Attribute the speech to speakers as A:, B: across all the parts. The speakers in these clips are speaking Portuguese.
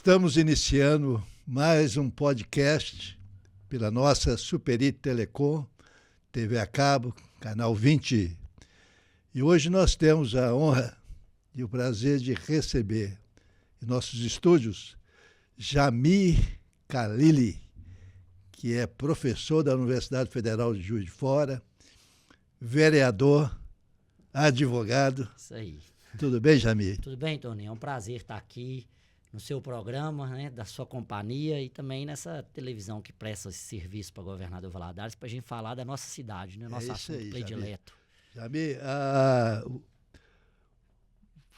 A: Estamos iniciando mais um podcast pela nossa Superit Telecom, TV a cabo, canal 20. E hoje nós temos a honra e o prazer de receber em nossos estúdios Jamir Khalili, que é professor da Universidade Federal de Juiz de Fora, vereador, advogado.
B: Isso aí.
A: Tudo bem, Jamir?
B: Tudo bem, Toninho? É um prazer estar aqui no seu programa, né, da sua companhia e também nessa televisão que presta esse serviço para o governador Valadares, para a gente falar da nossa cidade, né, nosso assunto aí, predileto.
A: Jamir,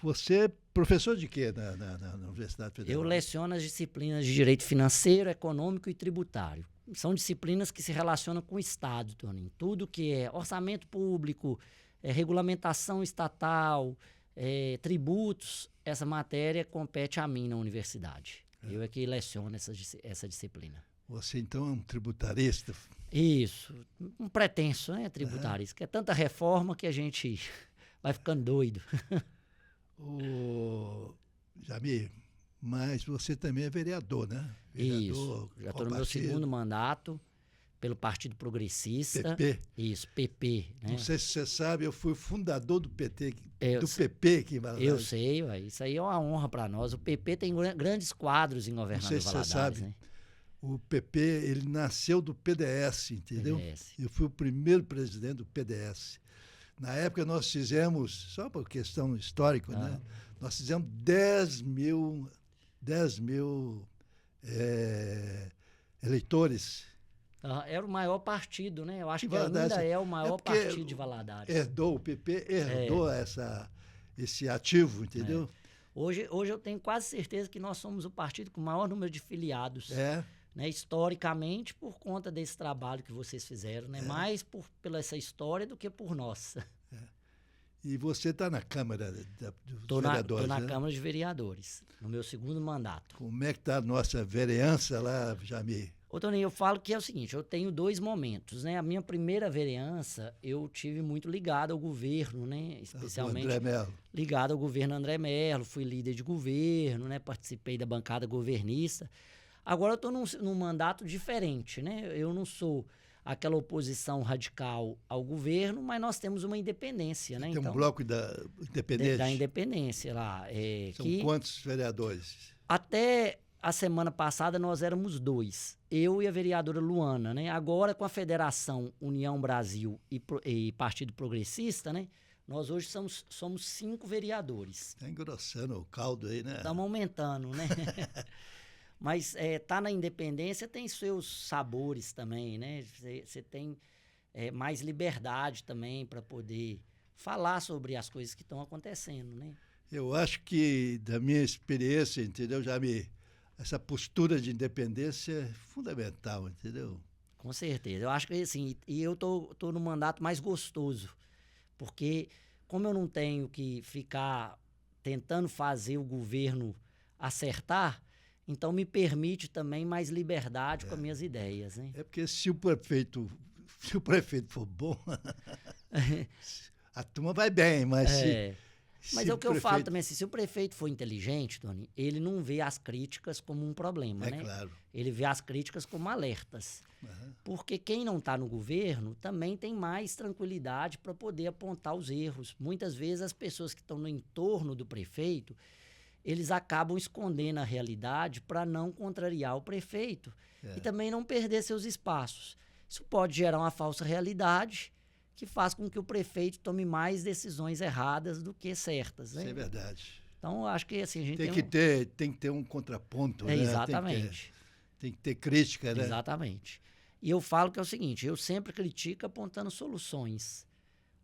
A: você é professor de quê na Universidade Federal?
B: Eu leciono as disciplinas de Direito Financeiro, Econômico e Tributário. São disciplinas que se relacionam com o Estado, Toninho. Tudo que é orçamento público, regulamentação estatal, tributos, essa matéria compete a mim na universidade. Eu é que leciono essa disciplina. Você,
A: então, é um tributarista?
B: Isso, um pretenso, né, tributarista, que é tanta reforma que a gente vai ficando doido.
A: Jamir, mas você também é vereador, né?
B: Vereador, isso, já estou no meu segundo mandato pelo Partido Progressista.
A: PP?
B: Isso, PP. Né?
A: Não sei se você sabe, eu fui o fundador do PT, PP aqui em Valadares.
B: Eu sei, isso aí é uma honra para nós. O PP tem grandes quadros em governador Valadares. Não sei se você sabe, né?
A: O PP, ele nasceu do PDS, entendeu?
B: PDS.
A: Eu fui o primeiro presidente do PDS. Na época nós fizemos, só por questão histórica, né? Nós fizemos 10 mil eleitores.
B: Era o maior partido, né? Eu acho que ainda é o maior partido de Valadares.
A: O PP herdou esse ativo, entendeu?
B: Hoje eu tenho quase certeza que nós somos o partido com o maior número de filiados. Né, historicamente, por conta desse trabalho que vocês fizeram, né? Mais pela essa história do que por nós.
A: E você está na Câmara dos Vereadores,
B: Estou na
A: né?
B: Câmara de Vereadores, no meu segundo mandato.
A: Como é que está a nossa vereança lá, Jamir?
B: Ô, Toninho, eu falo que é o seguinte, eu tenho dois momentos, né? A minha primeira vereança, eu tive muito ligado ao governo, né? Especialmente
A: André Mello.
B: Ligado ao governo André Mello, fui líder de governo, né? Participei da bancada governista. Agora eu estou num mandato diferente, né? Eu não sou aquela oposição radical ao governo, mas nós temos uma independência, né?
A: Tem um bloco da independência?
B: Da independência lá.
A: São quantos vereadores?
B: Até a semana passada nós éramos 2, eu e a vereadora Luana, né? Agora com a Federação União Brasil e Partido Progressista, né? Nós hoje somos 5 vereadores.
A: Está engrossando o caldo aí, né?
B: Estamos aumentando, né? Mas tá na independência tem seus sabores também, né? Você tem mais liberdade também para poder falar sobre as coisas que estão acontecendo, né?
A: Eu acho que, da minha experiência, entendeu, Jamir? Essa postura de independência é fundamental, entendeu?
B: Com certeza. Eu acho que, assim, e eu tô no mandato mais gostoso, porque como eu não tenho que ficar tentando fazer o governo acertar, então me permite também mais liberdade com as minhas ideias, né?
A: É porque se o prefeito for bom, a turma vai bem, mas
B: Mas é o que eu falo também, assim, se o prefeito for inteligente, Tony, ele não vê as críticas como um problema, né?
A: Claro.
B: Ele vê as críticas como alertas. Porque quem não está no governo também tem mais tranquilidade para poder apontar os erros. Muitas vezes as pessoas que estão no entorno do prefeito, eles acabam escondendo a realidade para não contrariar o prefeito e também não perder seus espaços. Isso pode gerar uma falsa realidade que faz com que o prefeito tome mais decisões erradas do que certas. Né?
A: Isso é verdade.
B: Então, eu acho que assim, a gente
A: tem que ter um contraponto, né?
B: Exatamente.
A: Tem que ter crítica, né?
B: Exatamente. E eu falo que é o seguinte, eu sempre critico apontando soluções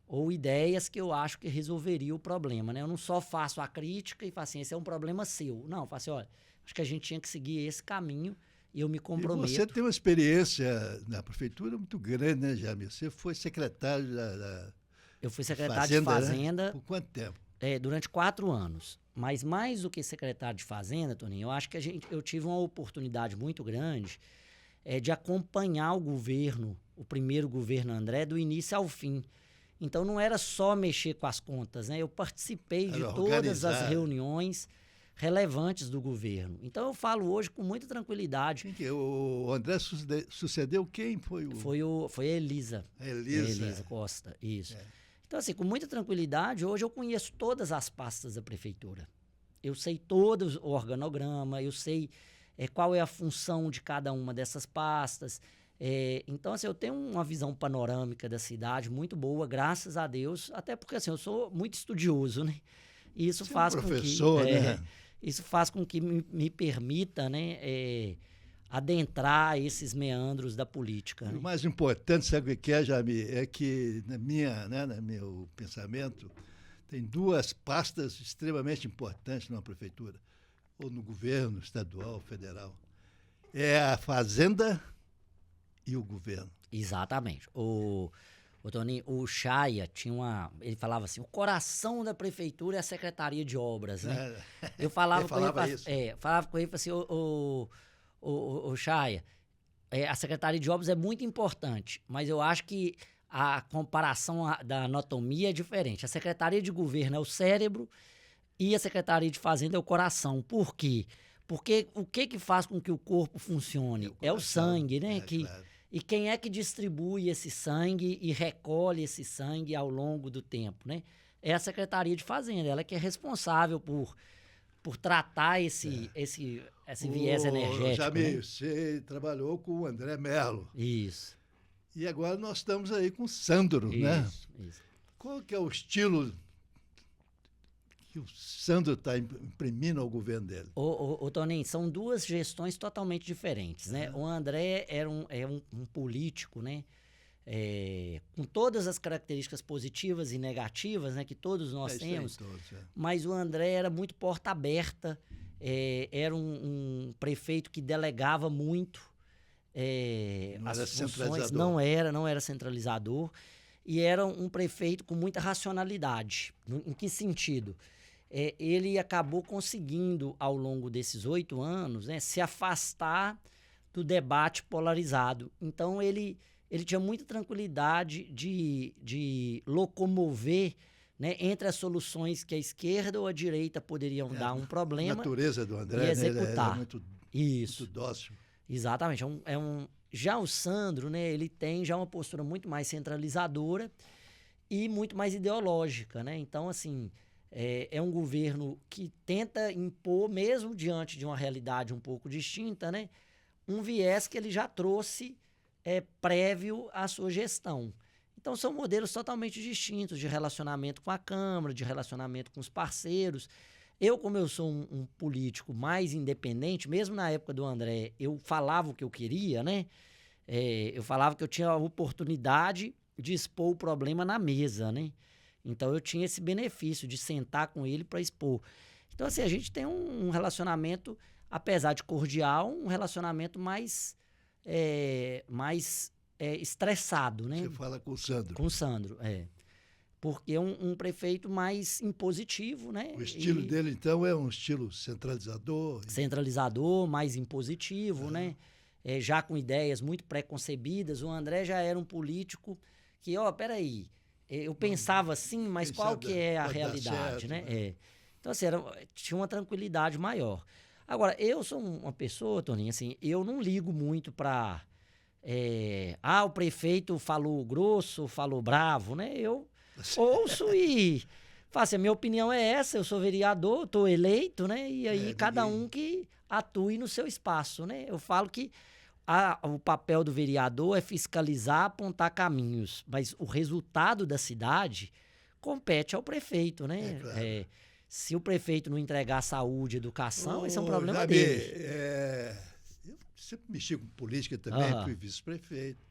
B: ou ideias que eu acho que resolveria o problema, né? Eu não só faço a crítica e faço assim, esse é um problema seu. Não, eu faço assim, olha, acho que a gente tinha que seguir esse caminho e eu me comprometo.
A: E você tem uma experiência na prefeitura muito grande, né, Jamir? Você foi secretário
B: Eu fui secretário de Fazenda.
A: Né? Por quanto tempo?
B: Durante 4 anos. Mas mais do que secretário de Fazenda, Toninho, eu acho que eu tive uma oportunidade muito grande de acompanhar o governo, o primeiro governo André, do início ao fim. Então, não era só mexer com as contas, né? Eu participei de todas as reuniões, relevantes do governo. Então eu falo hoje com muita tranquilidade.
A: O André sucedeu quem?
B: Foi a Elisa.
A: Elisa
B: Costa, isso. Então, assim, com muita tranquilidade, hoje eu conheço todas as pastas da prefeitura. Eu sei todo o organograma, eu sei qual é a função de cada uma dessas pastas. Então, assim, eu tenho uma visão panorâmica da cidade muito boa, graças a Deus, até porque, assim, eu sou muito estudioso, né? E isso faz
A: professor, né?
B: Isso faz com que me permita, né, adentrar esses meandros da política.
A: O
B: né?
A: mais importante, sabe o que é, Jami? É que, no meu pensamento, tem duas pastas extremamente importantes numa prefeitura, ou no governo estadual, federal. É a Fazenda e o governo.
B: Exatamente. O Toninho, o Chaya ele falava assim, o coração da prefeitura é a Secretaria de Obras, né? Eu falava com ele, falava com ele assim, o Chaya, a Secretaria de Obras é muito importante, mas eu acho que a comparação da anatomia é diferente. A Secretaria de Governo é o cérebro e a Secretaria de Fazenda é o coração. Por quê? Porque o que faz com que o corpo funcione? É o sangue, né?
A: Claro.
B: E quem é que distribui esse sangue e recolhe esse sangue ao longo do tempo, né? É a Secretaria de Fazenda, ela que é responsável por tratar esse viés energético.
A: Jamil,
B: né?
A: você trabalhou com o André Mello.
B: Isso.
A: E agora nós estamos aí com o Sandro, né?
B: Isso.
A: Qual que é o estilo que o Sandro está imprimindo ao governo dele?
B: Ô Toninho, são duas gestões totalmente diferentes, né? O André é um político, né? Com todas as características positivas e negativas, né? Que todos nós temos. Mas o André era muito porta aberta, era um prefeito que delegava muito as funções, não era centralizador, e era um prefeito com muita racionalidade. Em que sentido? Ele acabou conseguindo, ao longo desses 8 anos, né, se afastar do debate polarizado. Então, ele tinha muita tranquilidade de locomover, né, entre as soluções que a esquerda ou a direita poderiam dar um problema. A
A: natureza do André,
B: e executar.
A: Né, ele
B: Isso.
A: muito dócil.
B: Exatamente. Já o Sandro, né, ele tem já uma postura muito mais centralizadora e muito mais ideológica, né? Então, assim, é um governo que tenta impor, mesmo diante de uma realidade um pouco distinta, né, um viés que ele já trouxe prévio à sua gestão. Então, são modelos totalmente distintos de relacionamento com a Câmara, de relacionamento com os parceiros. Como eu sou um político mais independente, mesmo na época do André, eu falava o que eu queria, né? Eu falava que eu tinha a oportunidade de expor o problema na mesa, né? Então, eu tinha esse benefício de sentar com ele para expor. Então, assim, a gente tem um relacionamento, apesar de cordial, um relacionamento mais estressado, né?
A: Você fala com o Sandro.
B: Com o Sandro, porque é um prefeito mais impositivo, né?
A: O estilo dele, então, é um estilo centralizador?
B: Centralizador, mais impositivo, né? Já com ideias muito preconcebidas. O André já era um político que, peraí, eu pensava assim, mas qual que é a realidade,
A: certo,
B: né? Então, assim, tinha uma tranquilidade maior. Agora, eu sou uma pessoa, Toninho, assim, eu não ligo muito para... o prefeito falou grosso, falou bravo, né? Eu ouço e faço, a minha opinião é essa, eu sou vereador, estou eleito, né? E aí cada um que atue no seu espaço, né? Eu falo que o papel do vereador é fiscalizar, apontar caminhos, mas o resultado da cidade compete ao prefeito, né?
A: Claro.
B: Se o prefeito não entregar saúde, educação, esse é um problema dele.
A: Eu sempre mexi com política também, fui vice-prefeito.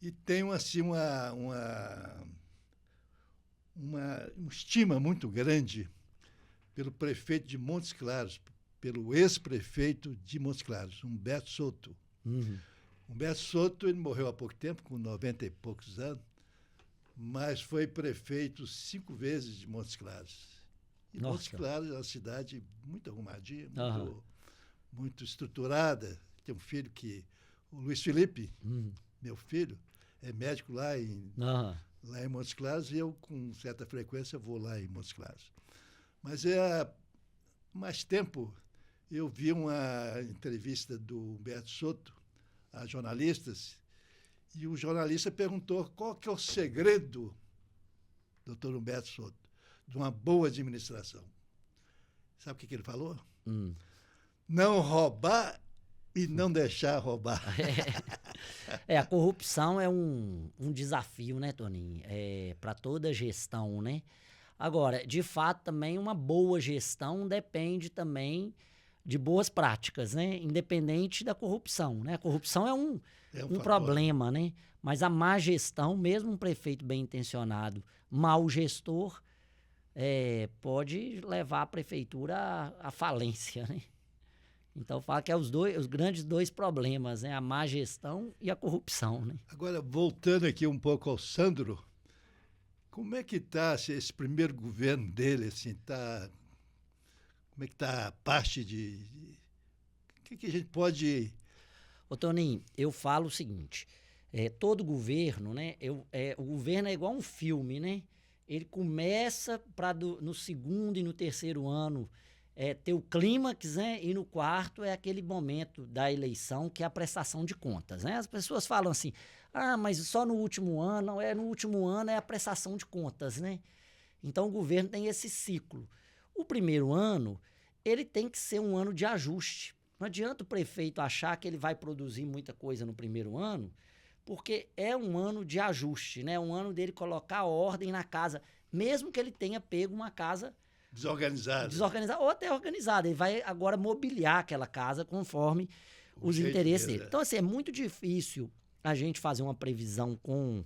A: E tenho, assim, uma estima muito grande pelo prefeito de Montes Claros, pelo ex-prefeito de Montes Claros, Humberto Souto. Humberto Souto, ele morreu há pouco tempo, com 90 e poucos anos, mas foi prefeito 5 vezes de Montes Claros. E Montes Claros é uma cidade muito arrumadinha, muito estruturada. Tem um filho o Luiz Felipe, meu filho, é médico lá em Montes Claros, e eu, com certa frequência, vou lá em Montes Claros. Mas mais tempo, eu vi uma entrevista do Humberto Soto a jornalistas, e o jornalista perguntou qual que é o segredo, doutor Humberto Soto, de uma boa administração. Sabe o que ele falou? Não roubar e não deixar roubar.
B: A corrupção é um desafio, né, Toninho? Para toda gestão, né? Agora, de fato, também uma boa gestão depende também de boas práticas, né? Independente da corrupção, né? A corrupção é um problema, né? Mas a má gestão, mesmo um prefeito bem intencionado, mau gestor, pode levar a prefeitura à falência, né? Então, fala que é os grandes dois problemas, né? A má gestão e a corrupção, né?
A: Agora, voltando aqui um pouco ao Sandro, como é que está esse primeiro governo dele, assim, como é que está a parte de... O que a gente pode...
B: Ô, Toninho, eu falo o seguinte, todo governo, né? O governo é igual um filme, né? Ele começa no segundo e no terceiro ano ter o clímax, né? E no quarto é aquele momento da eleição que é a prestação de contas, né? As pessoas falam assim, mas só no último ano, não, no último ano é a prestação de contas, né? Então o governo tem esse ciclo. O primeiro ano, ele tem que ser um ano de ajuste. Não adianta o prefeito achar que ele vai produzir muita coisa no primeiro ano, porque é um ano de ajuste, né? Um ano dele colocar ordem na casa, mesmo que ele tenha pego uma casa desorganizada ou até organizada. Ele vai agora mobiliar aquela casa conforme os interesses dele. Então, assim, é muito difícil a gente fazer uma previsão com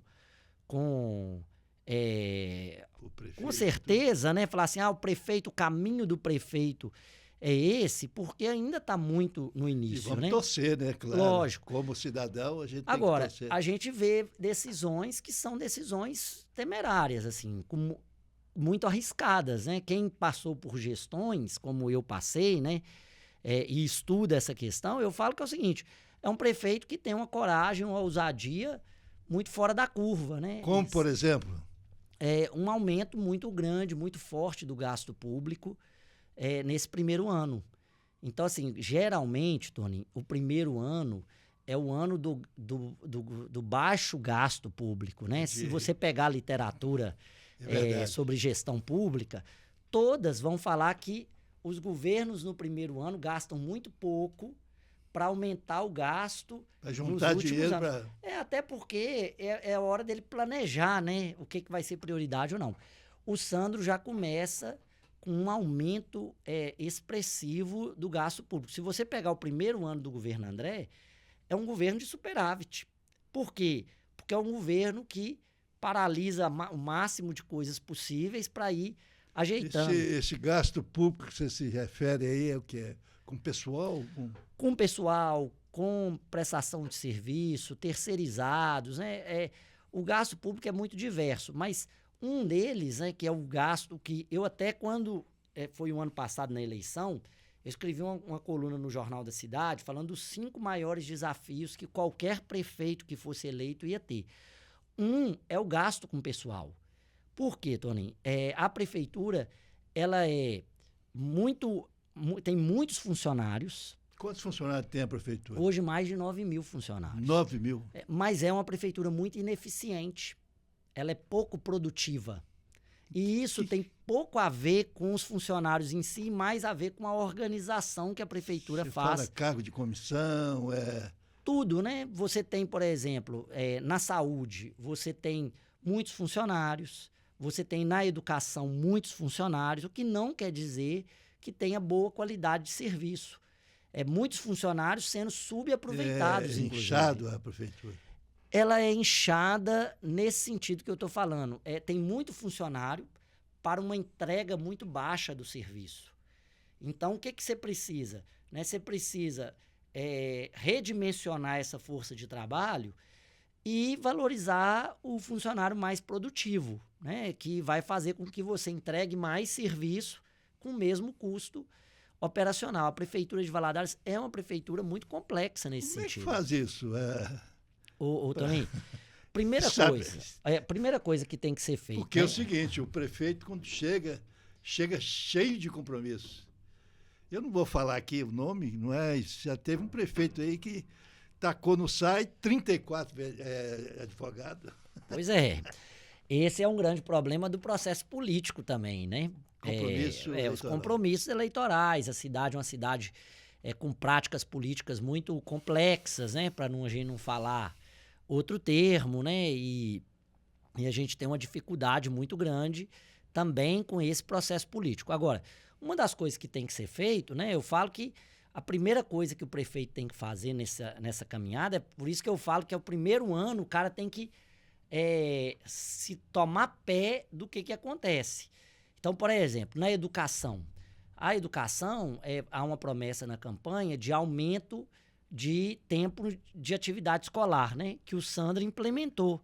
B: certeza, né? Falar assim, o caminho do prefeito é esse, porque ainda está muito no início,
A: e vamos
B: né?
A: torcer, né? Claro.
B: Lógico.
A: Como cidadão, a gente
B: Agora,
A: tem que torcer.
B: a gente vê decisões que são decisões temerárias, assim, muito arriscadas, né? Quem passou por gestões, como eu passei, né? E estuda essa questão, eu falo que é o seguinte, é um prefeito que tem uma coragem, uma ousadia muito fora da curva, né?
A: Como, por exemplo?
B: Um aumento muito grande, muito forte do gasto público nesse primeiro ano. Então, assim, geralmente, Tony, o primeiro ano é o ano do baixo gasto público, né? Se você pegar a literatura sobre gestão pública, todas vão falar que os governos no primeiro ano gastam muito pouco para aumentar o gasto
A: para juntar dinheiro para...
B: até porque é a hora dele planejar, né? O que vai ser prioridade ou não. O Sandro já começa com um aumento expressivo do gasto público. Se você pegar o primeiro ano do governo André, é um governo de superávit. Por quê? Porque é um governo que paralisa o máximo de coisas possíveis para ir ajeitando.
A: Esse gasto público que você se refere aí é o que é? Com pessoal?
B: Com pessoal, com prestação de serviço, terceirizados, né? O gasto público é muito diverso, mas um deles, né, que é o gasto que eu até quando foi o ano passado na eleição, eu escrevi uma coluna no Jornal da Cidade falando dos 5 maiores desafios que qualquer prefeito que fosse eleito ia ter. Um é o gasto com pessoal. Por quê, Toninho? A prefeitura, ela tem muitos funcionários.
A: Quantos funcionários tem a prefeitura?
B: Hoje, mais de 9 mil funcionários.
A: 9 mil?
B: Mas é uma prefeitura muito ineficiente. Ela é pouco produtiva. E isso tem pouco a ver com os funcionários em si, mais a ver com a organização que a prefeitura faz.
A: Fala cargo de comissão,
B: Tudo, né? Você tem, por exemplo, na saúde, você tem muitos funcionários, você tem na educação muitos funcionários, o que não quer dizer que tenha boa qualidade de serviço. Muitos funcionários sendo subaproveitados, inclusive.
A: Inchado a prefeitura.
B: Ela é inchada nesse sentido que eu estou falando. Tem muito funcionário para uma entrega muito baixa do serviço. Então, o que você precisa? Né? Você precisa redimensionar essa força de trabalho e valorizar o funcionário mais produtivo, né? Que vai fazer com que você entregue mais serviço com o mesmo custo operacional. A Prefeitura de Valadares é uma prefeitura muito complexa nesse sentido.
A: Como é que faz isso?
B: Toninho, primeira coisa que tem que ser feita.
A: Porque é o seguinte, o prefeito, quando chega cheio de compromisso. Eu não vou falar aqui o nome, não é? Já teve um prefeito aí que tacou no SAI 34 advogados.
B: Pois é. Esse é um grande problema do processo político também, né? Os compromissos eleitorais. A cidade é uma cidade com práticas políticas muito complexas, né? Para a gente não falar outro termo, né? E a gente tem uma dificuldade muito grande também com esse processo político. Agora, uma das coisas que tem que ser feito, né? Eu falo que a primeira coisa que o prefeito tem que fazer nessa caminhada, é por isso que eu falo que é o primeiro ano, o cara tem que se tomar pé do que acontece. Então, por exemplo, na educação. A educação, há uma promessa na campanha de aumento de tempo de atividade escolar, né? Que o Sandro implementou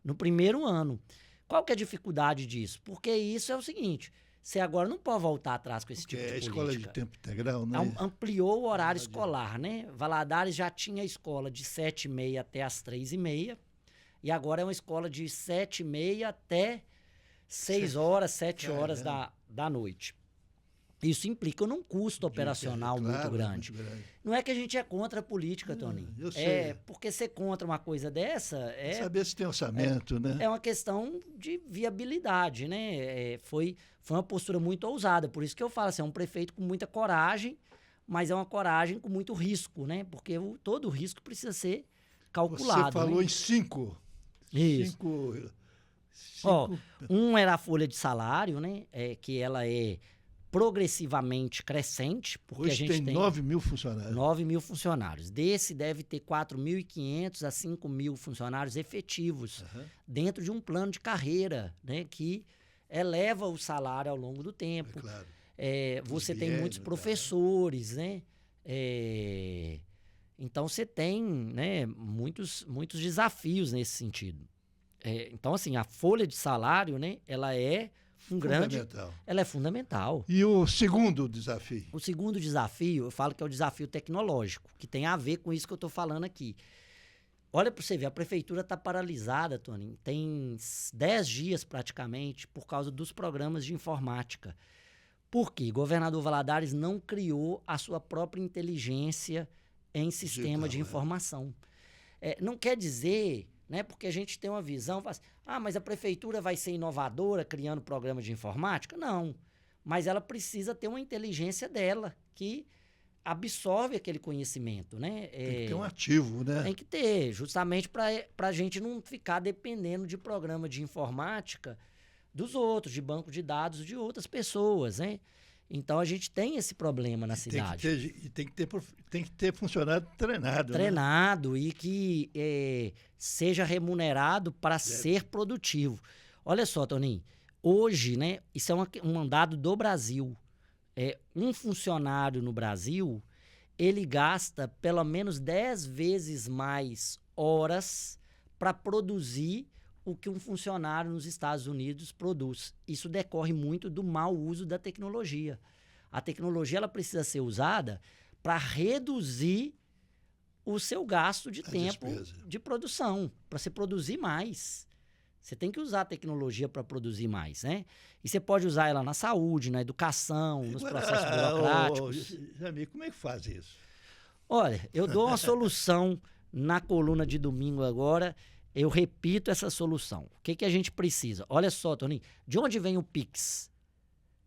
B: no primeiro ano. Qual que é a dificuldade disso? Porque isso é o seguinte, você agora não pode voltar atrás com esse tipo de política.
A: Escola de tempo integral, né?
B: Ampliou o horário escolar, né? Valadares já tinha escola de 7h30 até as 3h30, e agora é uma escola de 7h30 até 6h, 7h da noite. Isso implica num custo operacional muito grande. Não é que a gente é contra a política, Toninho.
A: Eu sei.
B: Porque ser contra uma coisa dessa
A: saber se tem orçamento, né?
B: É uma questão de viabilidade, né? Foi uma postura muito ousada. Por isso que eu falo assim, é um prefeito com muita coragem, mas é uma coragem com muito risco, né? Porque todo risco precisa ser calculado.
A: Você falou, né? Em 5.
B: Isso. Um era a folha de salário, né? Que ela é progressivamente crescente, porque
A: hoje
B: a gente tem
A: 9 mil funcionários.
B: 9 mil funcionários. Desse deve ter 4.500 a 5 mil funcionários efetivos dentro de um plano de carreira, né, que eleva o salário ao longo do tempo.
A: Claro.
B: Você tem muitos professores, né? Então você tem, né, muitos desafios nesse sentido. Então, assim, a folha de salário, né, ela é ela é fundamental.
A: E o segundo desafio?
B: O segundo desafio, eu falo que é o desafio tecnológico, que tem a ver com isso que eu estou falando aqui. Olha para você ver, a prefeitura está paralisada, Toninho, tem 10 dias praticamente por causa dos programas de informática. Por quê? Governador Valadares não criou a sua própria inteligência em sistema de informação. Não quer dizer, né, porque a gente tem uma visão, fala assim, mas a prefeitura vai ser inovadora criando programa de informática? Não, mas ela precisa ter uma inteligência dela, que absorve aquele conhecimento, né?
A: Tem que ter um ativo, né?
B: Tem que ter, justamente para a gente não ficar dependendo de programa de informática dos outros, de banco de dados de outras pessoas, né? Então, a gente tem esse problema na cidade.
A: Tem que ter funcionário treinado.
B: Treinado, né? E que seja remunerado para ser produtivo. Olha só, Toninho, hoje, né, isso é um dado do Brasil. Um funcionário no Brasil, ele gasta pelo menos 10 vezes mais horas para produzir o que um funcionário nos Estados Unidos produz. Isso decorre muito do mau uso da tecnologia. A tecnologia ela precisa ser usada para reduzir o seu gasto de tempo de produção, para você produzir mais. Você tem que usar a tecnologia para produzir mais, né? E você pode usar ela na saúde, na educação, nos processos burocráticos.
A: Jamil, como é que faz isso?
B: Olha, eu dou uma solução na coluna de domingo agora. Eu repito essa solução. O que a gente precisa? Olha só, Toninho, de onde vem o Pix?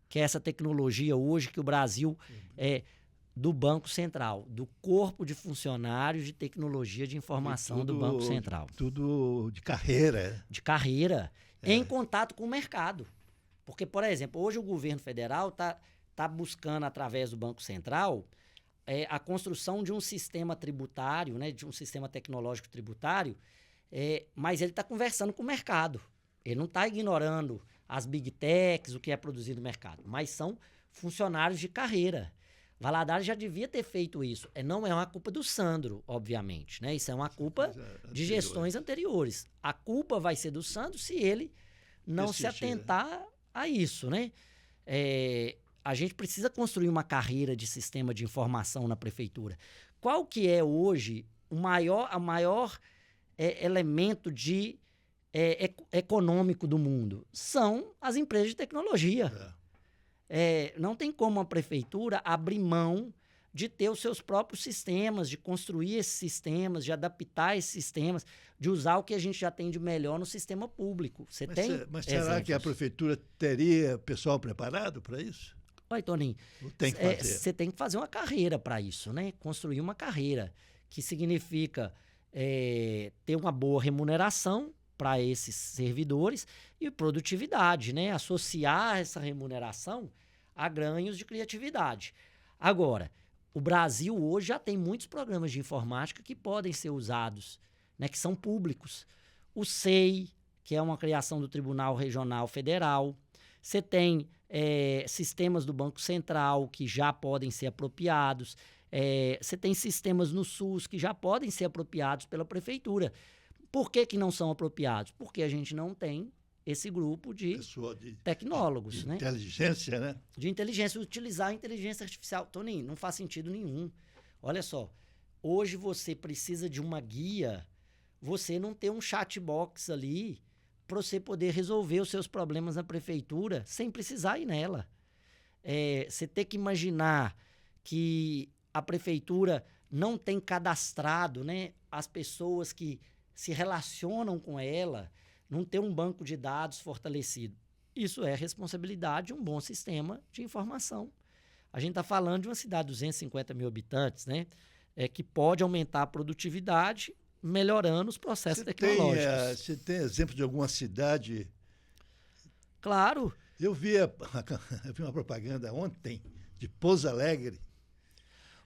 B: Que é essa tecnologia hoje que o Brasil do Banco Central, do Corpo de Funcionários de Tecnologia de Informação do Banco Central.
A: Tudo de carreira.
B: De carreira, em contato com o mercado. Porque, por exemplo, hoje o governo federal está buscando, através do Banco Central, a construção de um sistema tributário, né, de um sistema tecnológico tributário, mas ele está conversando com o mercado. Ele não está ignorando as big techs, o que é produzido no mercado, mas são funcionários de carreira. Valadares já devia ter feito isso. Não é uma culpa do Sandro, obviamente, né? Isso é uma culpa de gestões anteriores. A culpa vai ser do Sandro se ele não se atentar a isso, né? A gente precisa construir uma carreira de sistema de informação na prefeitura. Qual que é hoje o maior elemento econômico do mundo? São as empresas de tecnologia. Não tem como a prefeitura abrir mão de ter os seus próprios sistemas, de construir esses sistemas, de adaptar esses sistemas, de usar o que a gente já tem de melhor no sistema público.
A: Mas será que a prefeitura teria pessoal preparado para isso?
B: Oi, Toninho, você tem que fazer uma carreira para isso, né? Construir uma carreira, que significa ter uma boa remuneração para esses servidores e produtividade, né? Associar essa remuneração a ganhos de criatividade. Agora, o Brasil hoje já tem muitos programas de informática que podem ser usados, né, que são públicos. O SEI, que é uma criação do Tribunal Regional Federal. Você tem sistemas do Banco Central que já podem ser apropriados. Você tem sistemas no SUS que já podem ser apropriados pela prefeitura. Por que não são apropriados? Porque a gente não tem esse grupo de tecnólogos.
A: De inteligência, né?
B: De inteligência. Utilizar a inteligência artificial. Toninho, não faz sentido nenhum. Olha só, hoje você precisa de uma guia, você não tem um chatbox ali para você poder resolver os seus problemas na prefeitura sem precisar ir nela. Você tem que imaginar que a prefeitura não tem cadastrado, né, as pessoas que se relacionam com ela, não ter um banco de dados fortalecido. Isso é responsabilidade de um bom sistema de informação. A gente está falando de uma cidade de 250 mil habitantes, né? Que pode aumentar a produtividade, melhorando os processos tecnológicos.
A: Você tem exemplo de alguma cidade?
B: Claro.
A: Eu vi uma propaganda ontem de Pouso Alegre.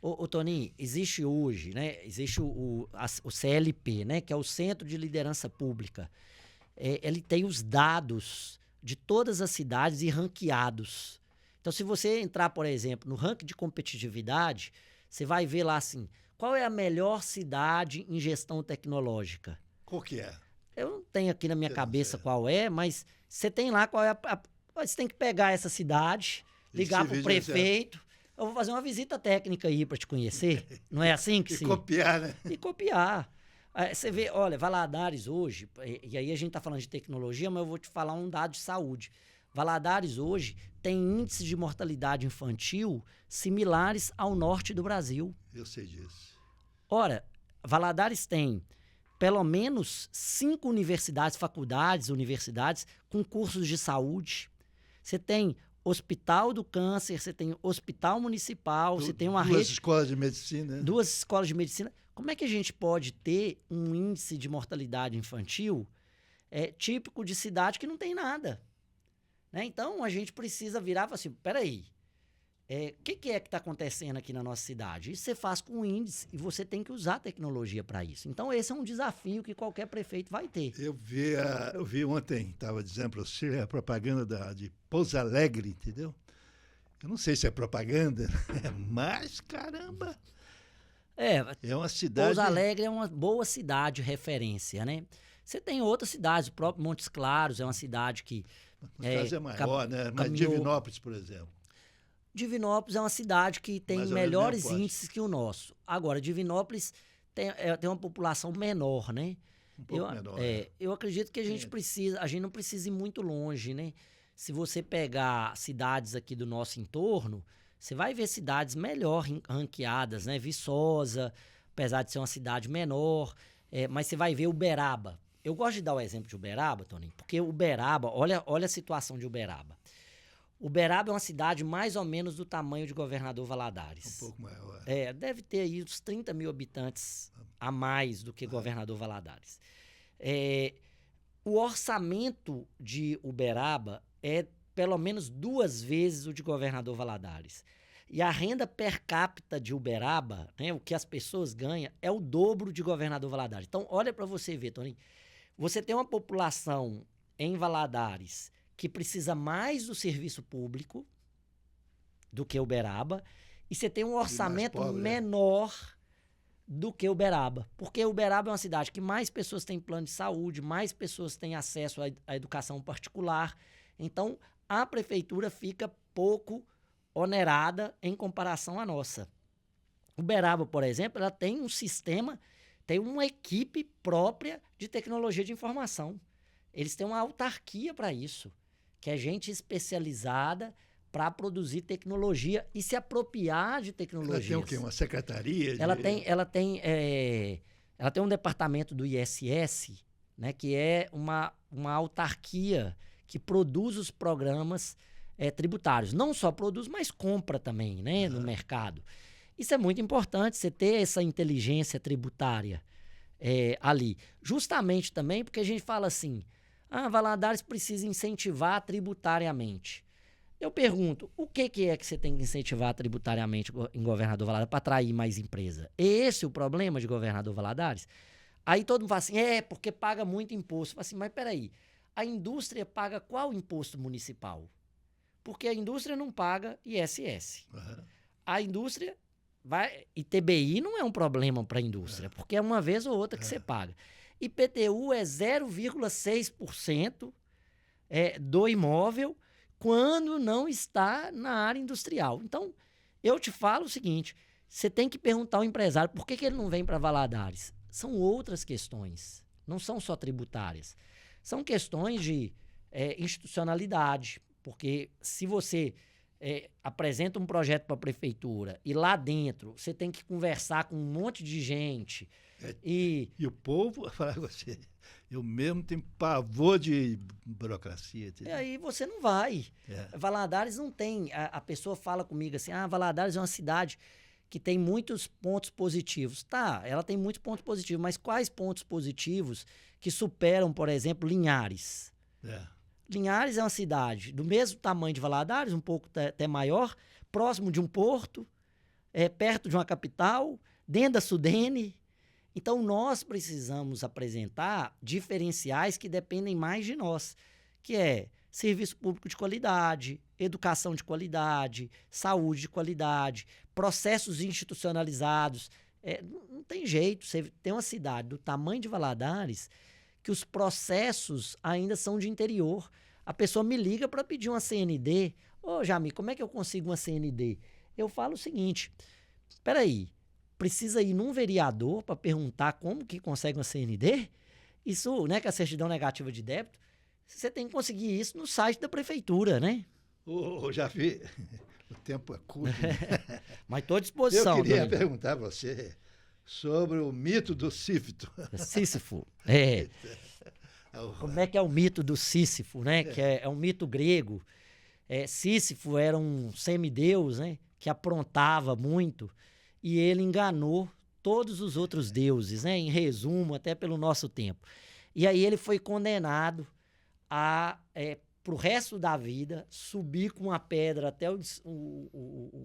B: Ô Toninho, existe hoje, né? Existe o CLP, né? Que é o Centro de Liderança Pública. Ele tem os dados de todas as cidades e ranqueados. Então, se você entrar, por exemplo, no ranking de competitividade, você vai ver lá assim, qual é a melhor cidade em gestão tecnológica?
A: Qual que é?
B: Eu não tenho aqui na minha cabeça qual é, mas você tem lá qual é você tem que pegar essa cidade, ligar para o prefeito. Eu vou fazer uma visita técnica aí para te conhecer. Não é assim que se...
A: E copiar, né?
B: E copiar. Você vê, olha, Valadares hoje, e aí a gente está falando de tecnologia, mas eu vou te falar um dado de saúde. Valadares hoje tem índices de mortalidade infantil similares ao norte do Brasil.
A: Eu sei disso.
B: Ora, Valadares tem pelo menos 5 universidades com cursos de saúde. Você tem Hospital do Câncer, você tem Hospital Municipal, você tem uma rede...
A: 2 escolas de medicina.
B: 2 escolas de medicina. Como é que a gente pode ter um índice de mortalidade infantil típico de cidade que não tem nada? Né? Então, a gente precisa virar e falar assim, peraí, o que é que está acontecendo aqui na nossa cidade? Isso você faz com o índice e você tem que usar a tecnologia para isso. Então, esse é um desafio que qualquer prefeito vai ter.
A: Eu vi ontem, estava dizendo para você, a propaganda de Pouso Alegre, entendeu? Eu não sei se é propaganda, mas, caramba... É uma cidade...
B: Pouso Alegre é uma boa cidade referência, né? Você tem outras cidades, o próprio Montes Claros é uma cidade que...
A: Mas é maior, né? Mas Divinópolis, por exemplo.
B: Divinópolis é uma cidade que tem melhores índices que o nosso. Agora, Divinópolis tem uma população menor, né?
A: Um pouco menor.
B: Eu acredito que a gente não precisa ir muito longe, né? Se você pegar cidades aqui do nosso entorno, você vai ver cidades melhor ranqueadas, né? Viçosa, apesar de ser uma cidade menor, mas você vai ver Uberaba. Eu gosto de dar o exemplo de Uberaba, Toninho, porque Uberaba, olha a situação de Uberaba. Uberaba é uma cidade mais ou menos do tamanho de Governador Valadares.
A: Um pouco maior.
B: Deve ter aí uns 30 mil habitantes a mais do que Governador Valadares. O orçamento de Uberaba é pelo menos 2 vezes o de Governador Valadares. E a renda per capita de Uberaba, né, o que as pessoas ganham, é o dobro de Governador Valadares. Então, olha para você ver, Toninho. Você tem uma população em Valadares que precisa mais do serviço público do que Uberaba, e você tem um orçamento menor do que Uberaba. Porque Uberaba é uma cidade que mais pessoas têm plano de saúde, mais pessoas têm acesso à educação particular. Então, a prefeitura fica pouco onerada em comparação à nossa. Uberaba, por exemplo, ela tem um sistema, tem uma equipe própria de tecnologia de informação. Eles têm uma autarquia para isso, que é gente especializada para produzir tecnologia e se apropriar de tecnologias.
A: Ela tem o quê? Uma secretaria?
B: Ela tem um departamento do ISS, né, que é uma autarquia que produz os programas tributários. Não só produz, mas compra também, né, no mercado. Isso é muito importante, você ter essa inteligência tributária ali. Justamente também porque a gente fala assim, Valadares precisa incentivar tributariamente. Eu pergunto, o que é que você tem que incentivar tributariamente em Governador Valadares para atrair mais empresa? É esse o problema de Governador Valadares? Aí todo mundo fala assim, porque paga muito imposto. Fala assim, mas peraí, a indústria paga qual imposto municipal? Porque a indústria não paga ISS.
A: Uhum.
B: A indústria ITBI não é um problema para a indústria, porque é uma vez ou outra que você paga. IPTU é 0,6% do imóvel quando não está na área industrial. Então, eu te falo o seguinte, você tem que perguntar ao empresário por que ele não vem para Valadares. São outras questões, não são só tributárias. São questões de institucionalidade, porque se você apresenta um projeto para a prefeitura e lá dentro você tem que conversar com um monte de gente. E
A: o povo, falar com você, eu mesmo tenho pavor de burocracia.
B: E aí você não vai. Valadares não tem. A pessoa fala comigo assim, Valadares é uma cidade que tem muitos pontos positivos. Tá, ela tem muitos pontos positivos, mas quais pontos positivos que superam, por exemplo, Linhares? Linhares é uma cidade do mesmo tamanho de Valadares, um pouco até maior, próximo de um porto, perto de uma capital, dentro da Sudene. Então, nós precisamos apresentar diferenciais que dependem mais de nós, que é serviço público de qualidade, educação de qualidade, saúde de qualidade, processos institucionalizados. Não tem jeito, você tem uma cidade do tamanho de Valadares que os processos ainda são de interior. A pessoa me liga para pedir uma CND. Jami, como é que eu consigo uma CND? Eu falo o seguinte, espera aí, precisa ir num vereador para perguntar como que consegue uma CND? Isso, né, que é a certidão negativa de débito, você tem que conseguir isso no site da prefeitura, né?
A: Já vi, o tempo é curto. Né?
B: Mas estou à disposição.
A: Eu queria perguntar a você sobre o mito do Sísifo.
B: Sísifo, Como é que é o mito do Sísifo, né? Que é um mito grego. Sísifo era um semideus, né? Que aprontava muito e ele enganou todos os outros deuses, né? Em resumo, até pelo nosso tempo. E aí ele foi condenado a, pro resto da vida, subir com uma pedra até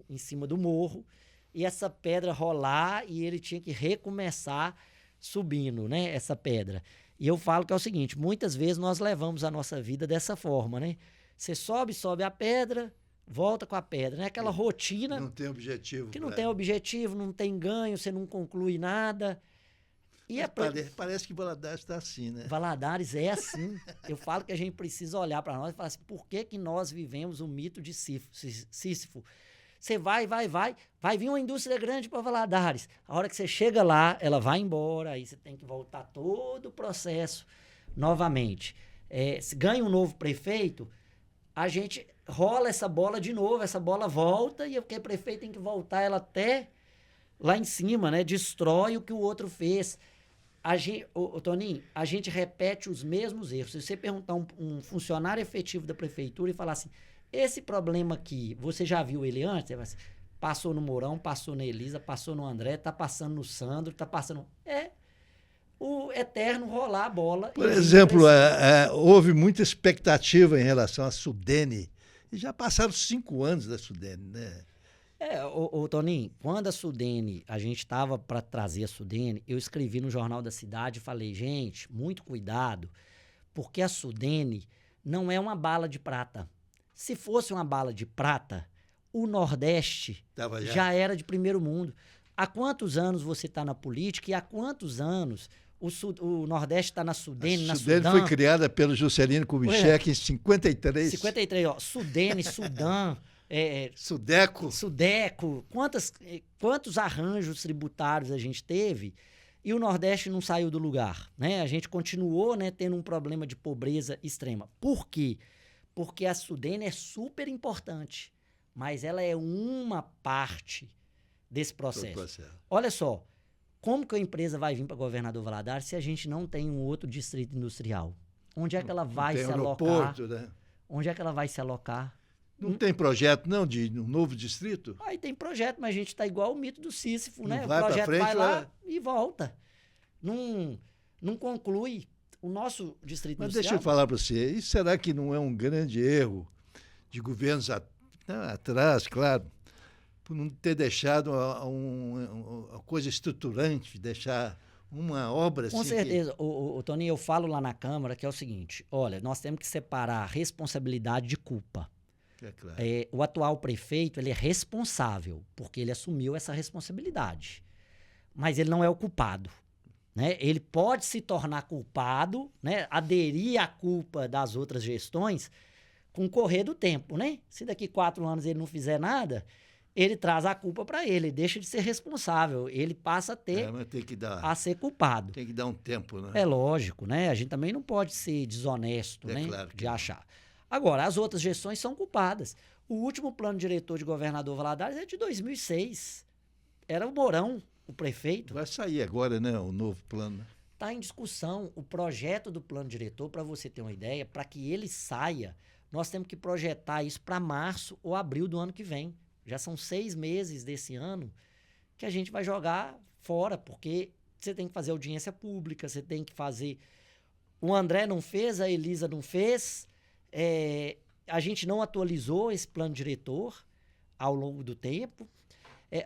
B: em cima do morro e essa pedra rolar e ele tinha que recomeçar subindo, né? Essa pedra. E eu falo que é o seguinte, muitas vezes nós levamos a nossa vida dessa forma, né? Você sobe a pedra, volta com a pedra, né? Aquela rotina...
A: Não tem objetivo.
B: Que não tem objetivo, não tem ganho, você não conclui nada. E
A: parece que Valadares está assim, né?
B: Valadares é assim. Eu falo que a gente precisa olhar para nós e falar assim, por que nós vivemos o mito de Sísifo? Você vai vir uma indústria grande para Valadares. A hora que você chega lá, ela vai embora, aí você tem que voltar todo o processo novamente. Se ganha um novo prefeito, a gente rola essa bola de novo, essa bola volta e o prefeito tem que voltar ela até lá em cima, né? Destrói o que o outro fez. Toninho, a gente repete os mesmos erros. Se você perguntar um funcionário efetivo da prefeitura e falar assim, esse problema aqui, você já viu ele antes? Você vai assim, passou no Mourão, passou na Elisa, passou no André, tá passando no Sandro, tá passando... o eterno rolar a bola.
A: Por exemplo, houve muita expectativa em relação à Sudene. E já passaram 5 anos da Sudene, né?
B: Toninho, quando a Sudene, a gente estava para trazer a Sudene, eu escrevi no Jornal da Cidade e falei, gente, muito cuidado, porque a Sudene não é uma bala de prata. Se fosse uma bala de prata, o Nordeste já era de primeiro mundo. Há quantos anos você está na política e há quantos anos o Nordeste está na Sudene, na Sudã? A
A: Sudene foi criada pelo Juscelino Kubitschek em 53.
B: 53, Sudene, Sudã...
A: Sudeco.
B: Quantos arranjos tributários a gente teve e o Nordeste não saiu do lugar, né? A gente continuou, né, tendo um problema de pobreza extrema. Por quê? Porque a Sudene é super importante. mas ela é uma parte desse
A: Todo
B: processo.
A: processo.
B: Olha só, como que a empresa vai vir para Governador Valadares se a gente não tem um outro distrito industrial? Onde é que ela vai
A: Tem
B: se alocar?
A: aeroporto, né?
B: Onde é que ela vai se alocar?
A: Não tem projeto, não, de um novo distrito?
B: Aí tem projeto, mas a gente está igual o mito do Sísifo,
A: Não
B: né?
A: vai
B: O
A: pra
B: projeto
A: frente,
B: vai lá
A: vai-
B: e volta. Não conclui. O nosso distrito
A: Mas
B: industrial...
A: deixa eu falar para você, e será que não é um grande erro de governos atrás, claro, por não ter deixado uma coisa estruturante, deixar uma obra assim
B: Com
A: que-
B: certeza. O Toninho, eu falo lá na Câmara que é o seguinte, olha, nós temos que separar responsabilidade de culpa.
A: É claro.
B: O atual prefeito, ele é responsável, porque ele assumiu essa responsabilidade. Mas ele não é o culpado. Né? Ele pode se tornar culpado, né? Aderir à culpa das outras gestões com o correr do tempo. Né? Se daqui 4 anos ele não fizer nada, ele traz a culpa para ele, deixa de ser responsável. Ele passa a
A: Mas
B: a ser culpado.
A: tem que dar um tempo, né?
B: É lógico, né? A gente também não pode ser desonesto,
A: É
B: né?
A: claro que
B: De
A: não.
B: achar. Agora, as outras gestões são culpadas. O último plano diretor de Governador Valadares é de 2006. Era o Mourão, o prefeito.
A: Vai sair agora, né, o novo plano.
B: Está em discussão o projeto do plano diretor, para você ter uma ideia, para que ele saia, nós temos que projetar isso para março ou abril do ano que vem. Já são 6 meses desse ano que a gente vai jogar fora, porque você tem que fazer audiência pública, você tem que fazer... O André não fez, a Elisa não fez, a gente não atualizou esse plano diretor ao longo do tempo.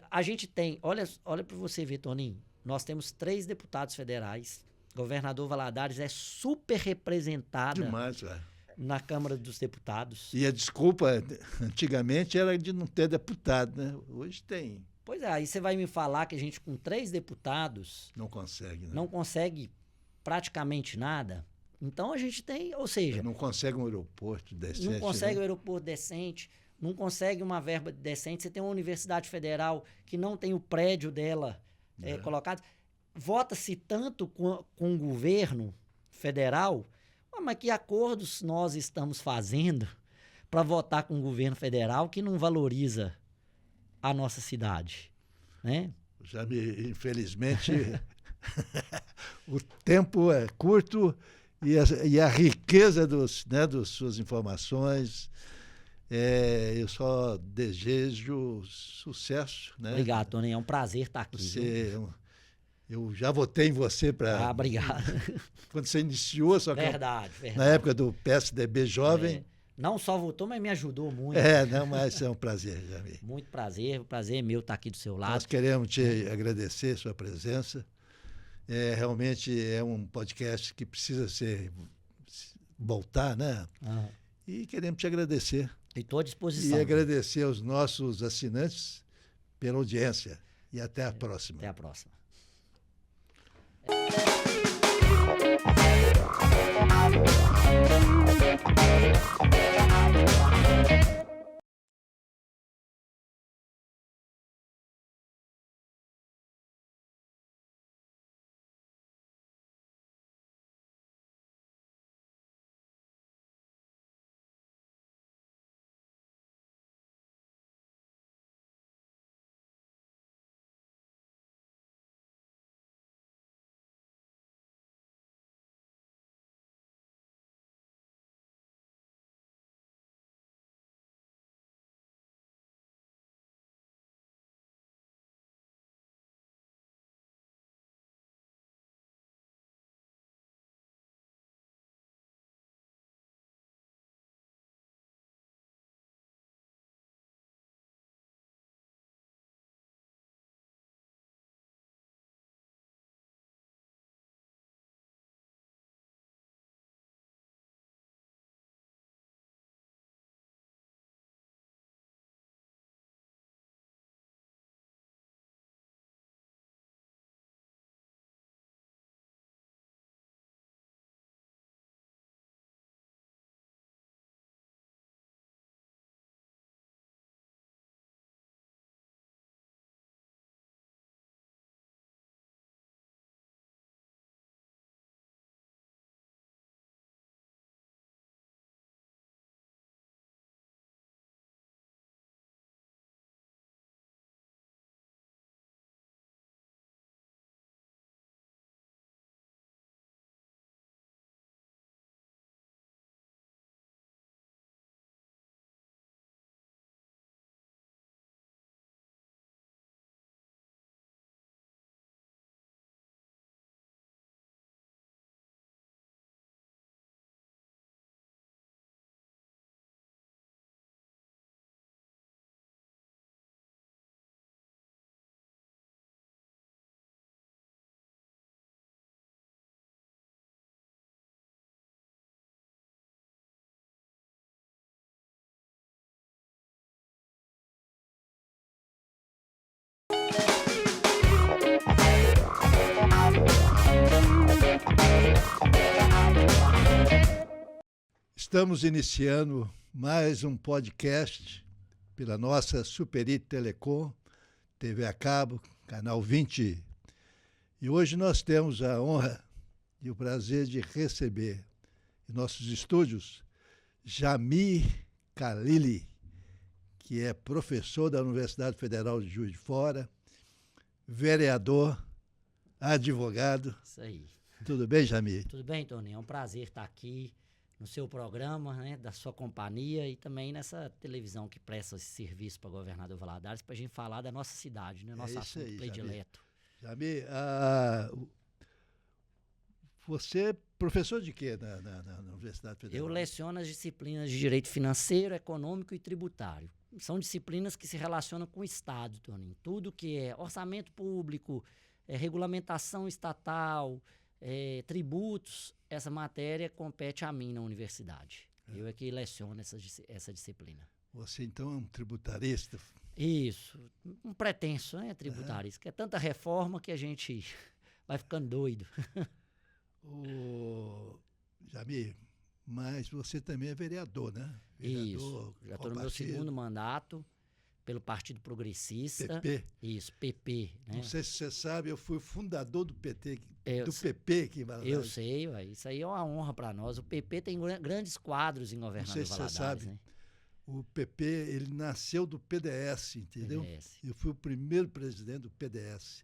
B: A gente tem, olha para você ver, Toninho, nós temos 3 deputados federais, Governador Valadares é super representada
A: Demais, velho.
B: na Câmara dos Deputados.
A: E a desculpa, antigamente, era de não ter deputado, né? Hoje tem.
B: Pois é, aí você vai me falar que a gente com 3 deputados
A: Não consegue, né?
B: não consegue praticamente nada. Então a gente tem, ou seja,
A: Não consegue um aeroporto decente.
B: não consegue um
A: né?
B: aeroporto decente, não consegue uma verba decente. Você tem uma universidade federal que não tem o prédio dela colocado. Vota-se tanto com o governo federal, mas que acordos nós estamos fazendo para votar com o governo federal que não valoriza a nossa cidade, né?
A: Infelizmente, o tempo é curto e a riqueza das suas informações. Eu só desejo sucesso. Né?
B: Obrigado, Tony. É um prazer estar aqui.
A: Eu já votei em você para.
B: Obrigado.
A: Quando você iniciou a sua
B: Verdade.
A: Na época do PSDB Jovem.
B: Não só votou, mas me ajudou muito.
A: Mas é um prazer, Jamil.
B: Muito prazer. O prazer é meu estar aqui do seu lado.
A: Nós queremos te agradecer sua presença. Realmente é um podcast que precisa voltar, né?
B: Uhum.
A: E queremos te agradecer.
B: Estou à disposição.
A: E agradecer aos nossos assinantes pela audiência. E até a próxima.
B: Até a próxima.
A: Estamos iniciando mais um podcast pela nossa Superit Telecom, TV a cabo, canal 20. E hoje nós temos a honra e o prazer de receber em nossos estúdios Jamir Khalili, que é professor da Universidade Federal de Juiz de Fora, vereador, advogado.
B: Isso aí.
A: Tudo bem, Jamir?
B: Tudo bem, Toninho? É um prazer estar aqui no seu programa, né, da sua companhia e também nessa televisão que presta esse serviço para o governador Valadares, para a gente falar da nossa cidade, né, nosso assunto
A: aí,
B: predileto.
A: Jamir, você é professor de quê na Universidade Federal?
B: Eu leciono as disciplinas de Direito Financeiro, Econômico e Tributário. São disciplinas que se relacionam com o Estado, Toninho. Tudo que é orçamento público, regulamentação estatal, tributos, essa matéria compete a mim na universidade. Eu é que leciono essa disciplina.
A: Você, então, é um tributarista?
B: Isso, um pretenso, né, tributarista, que é tanta reforma que a gente vai ficando doido.
A: Jamir, mas você também é vereador, né?
B: Vereador, isso, já estou no meu segundo mandato pelo Partido Progressista.
A: PP?
B: Isso, PP. Né?
A: Não sei se você sabe, eu fui fundador do PT, PP aqui em Valadares.
B: Eu sei, ué, isso aí é uma honra para nós. O PP tem grandes quadros em governador Valadares.
A: Não sei se você sabe,
B: né?
A: O PP, ele nasceu do PDS, entendeu?
B: PDS.
A: Eu fui o primeiro presidente do PDS.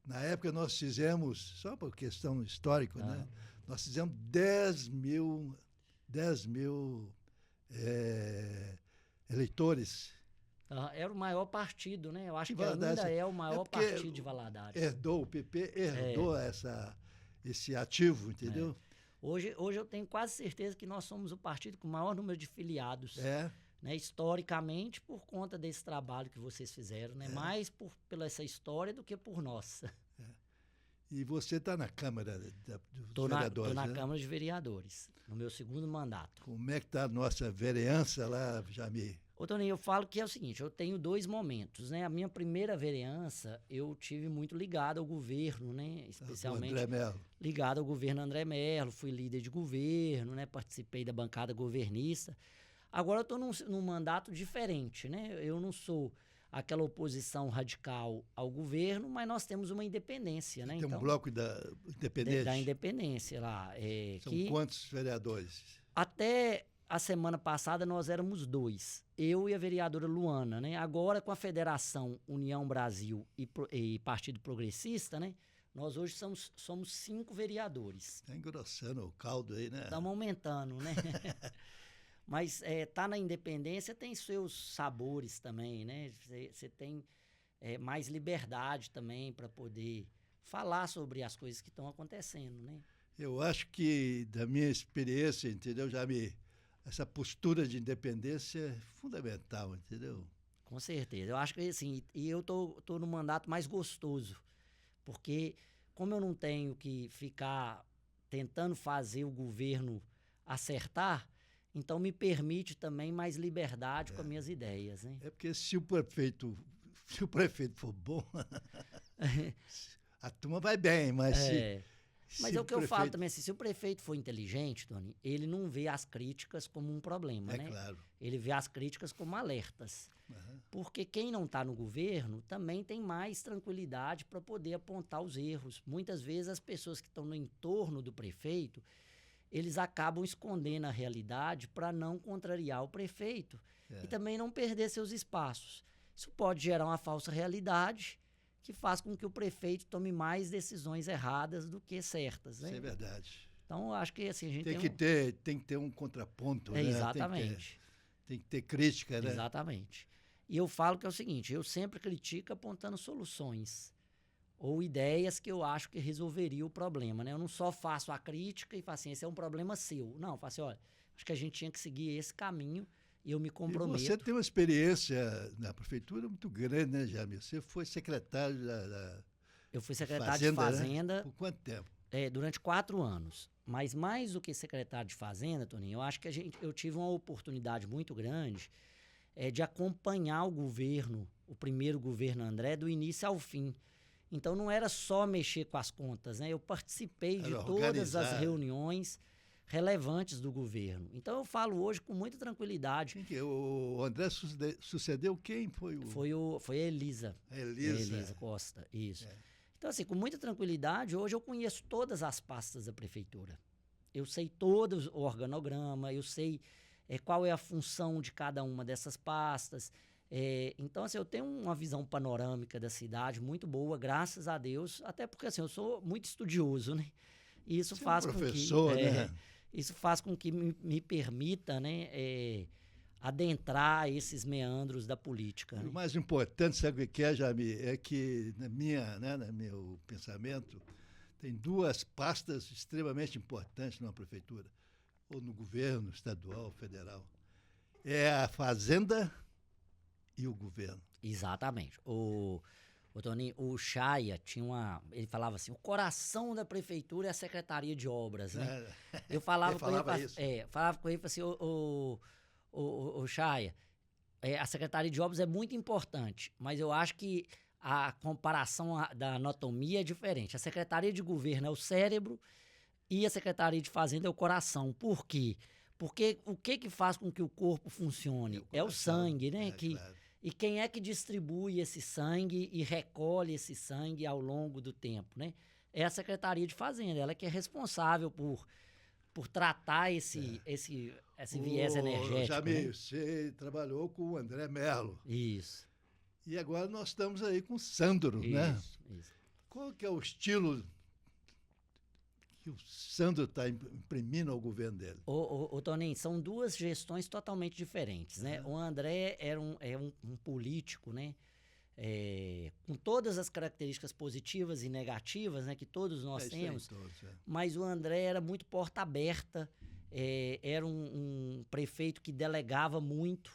A: Na época nós fizemos, só por questão histórica, né? Nós fizemos 10 mil eleitores.
B: Era o maior partido, né? Eu acho que
A: Valadares,
B: ainda é o maior partido de Valadares.
A: O PP herdou esse ativo, entendeu?
B: Hoje eu tenho quase certeza que nós somos o partido com o maior número de filiados. Né, historicamente, por conta desse trabalho que vocês fizeram, né? Mais pela essa história do que por nós.
A: E você está na Câmara dos
B: Vereadores,
A: Vereadores,
B: Estou na
A: né?
B: Câmara de Vereadores, no meu segundo mandato.
A: Como é que está a nossa vereança lá, Jamir?
B: Ô, Toninho, eu falo que é o seguinte, eu tenho dois momentos, né? A minha primeira vereança, eu tive muito ligado ao governo, né? Especialmente
A: André Mello.
B: Ligado ao governo André Mello, fui líder de governo, né? Participei da bancada governista. Agora eu estou num mandato diferente, né? Eu não sou aquela oposição radical ao governo, mas nós temos uma independência, né?
A: Tem um bloco da independência.
B: Da independência lá.
A: São quantos vereadores?
B: Até a semana passada nós éramos 2, eu e a vereadora Luana, né? Agora com a Federação União Brasil e Partido Progressista, né? Nós hoje somos 5 vereadores.
A: Está engrossando o caldo aí, né?
B: Estamos aumentando, né? Mas tá na independência tem seus sabores também, né? Você tem mais liberdade também para poder falar sobre as coisas que estão acontecendo, né?
A: Eu acho que, da minha experiência, entendeu, Jamir, essa postura de independência é fundamental, entendeu?
B: Com certeza. Eu acho que, assim, e eu tô no mandato mais gostoso, porque como eu não tenho que ficar tentando fazer o governo acertar, então me permite também mais liberdade com as minhas ideias, né?
A: É porque se o prefeito for bom, a turma vai bem, mas
B: Mas é o que eu falo também, assim, se o prefeito for inteligente, Tony, ele não vê as críticas como um problema, né?
A: Claro.
B: Ele vê as críticas como alertas. Porque quem não está no governo também tem mais tranquilidade para poder apontar os erros. Muitas vezes as pessoas que estão no entorno do prefeito, eles acabam escondendo a realidade para não contrariar o prefeito e também não perder seus espaços. Isso pode gerar uma falsa realidade que faz com que o prefeito tome mais decisões erradas do que certas. Né?
A: Isso é verdade.
B: Então, eu acho que assim, a gente
A: tem que ter um contraponto, né?
B: Exatamente.
A: Tem que ter crítica, né?
B: Exatamente. E eu falo que é o seguinte, eu sempre critico apontando soluções ou ideias que eu acho que resolveria o problema, né? Eu não só faço a crítica e faço assim, esse é um problema seu. Não, eu faço assim, olha, acho que a gente tinha que seguir esse caminho e eu me comprometo.
A: E você tem uma experiência na prefeitura muito grande, né, Jamir? Você foi secretário da
B: Eu fui secretário de Fazenda.
A: Né? Por quanto tempo?
B: Durante 4 anos. Mas mais do que secretário de Fazenda, Toninho, eu acho que eu tive uma oportunidade muito grande de acompanhar o governo, o primeiro governo André, do início ao fim. Então não era só mexer com as contas, né? Eu participei de todas as reuniões relevantes do governo. Então, eu falo hoje com muita tranquilidade.
A: O André sucedeu quem?
B: Foi a Elisa.
A: Elisa
B: Costa, isso. Então, assim, com muita tranquilidade, hoje eu conheço todas as pastas da prefeitura. Eu sei todo o organograma, eu sei qual é a função de cada uma dessas pastas. Então, assim, eu tenho uma visão panorâmica da cidade muito boa, graças a Deus, até porque, assim, eu sou muito estudioso, né? E isso faz
A: professor, né?
B: Isso faz com que me permita, né, adentrar esses meandros da política.
A: O mais importante, sabe o que é, Jamil? É que, no meu pensamento, tem duas pastas extremamente importantes numa prefeitura, ou no governo estadual, federal. É a Fazenda e o governo.
B: Exatamente. O Toninho, o Chaya ele falava assim, o coração da prefeitura é a Secretaria de Obras, né? Eu falava com ele, falava com ele assim, o Chaya, a Secretaria de Obras é muito importante, mas eu acho que a comparação da anatomia é diferente. A Secretaria de Governo é o cérebro e a Secretaria de Fazenda é o coração. Por quê? Porque o que faz com que o corpo funcione? É o sangue, né?
A: Claro.
B: E quem é que distribui esse sangue e recolhe esse sangue ao longo do tempo, né? É a Secretaria de Fazenda, ela que é responsável por tratar esse viés energético.
A: Jamil,
B: né?
A: Você trabalhou com o André Mello.
B: Isso.
A: E agora nós estamos aí com o Sandro, né?
B: Isso.
A: Qual que é o estilo que o Sandro está imprimindo ao governo dele?
B: Ô, Toninho, são duas gestões totalmente diferentes, né? O André é um político, né? Com todas as características positivas e negativas, né? Que todos nós temos. Mas o André era muito porta aberta, era um prefeito que delegava muito.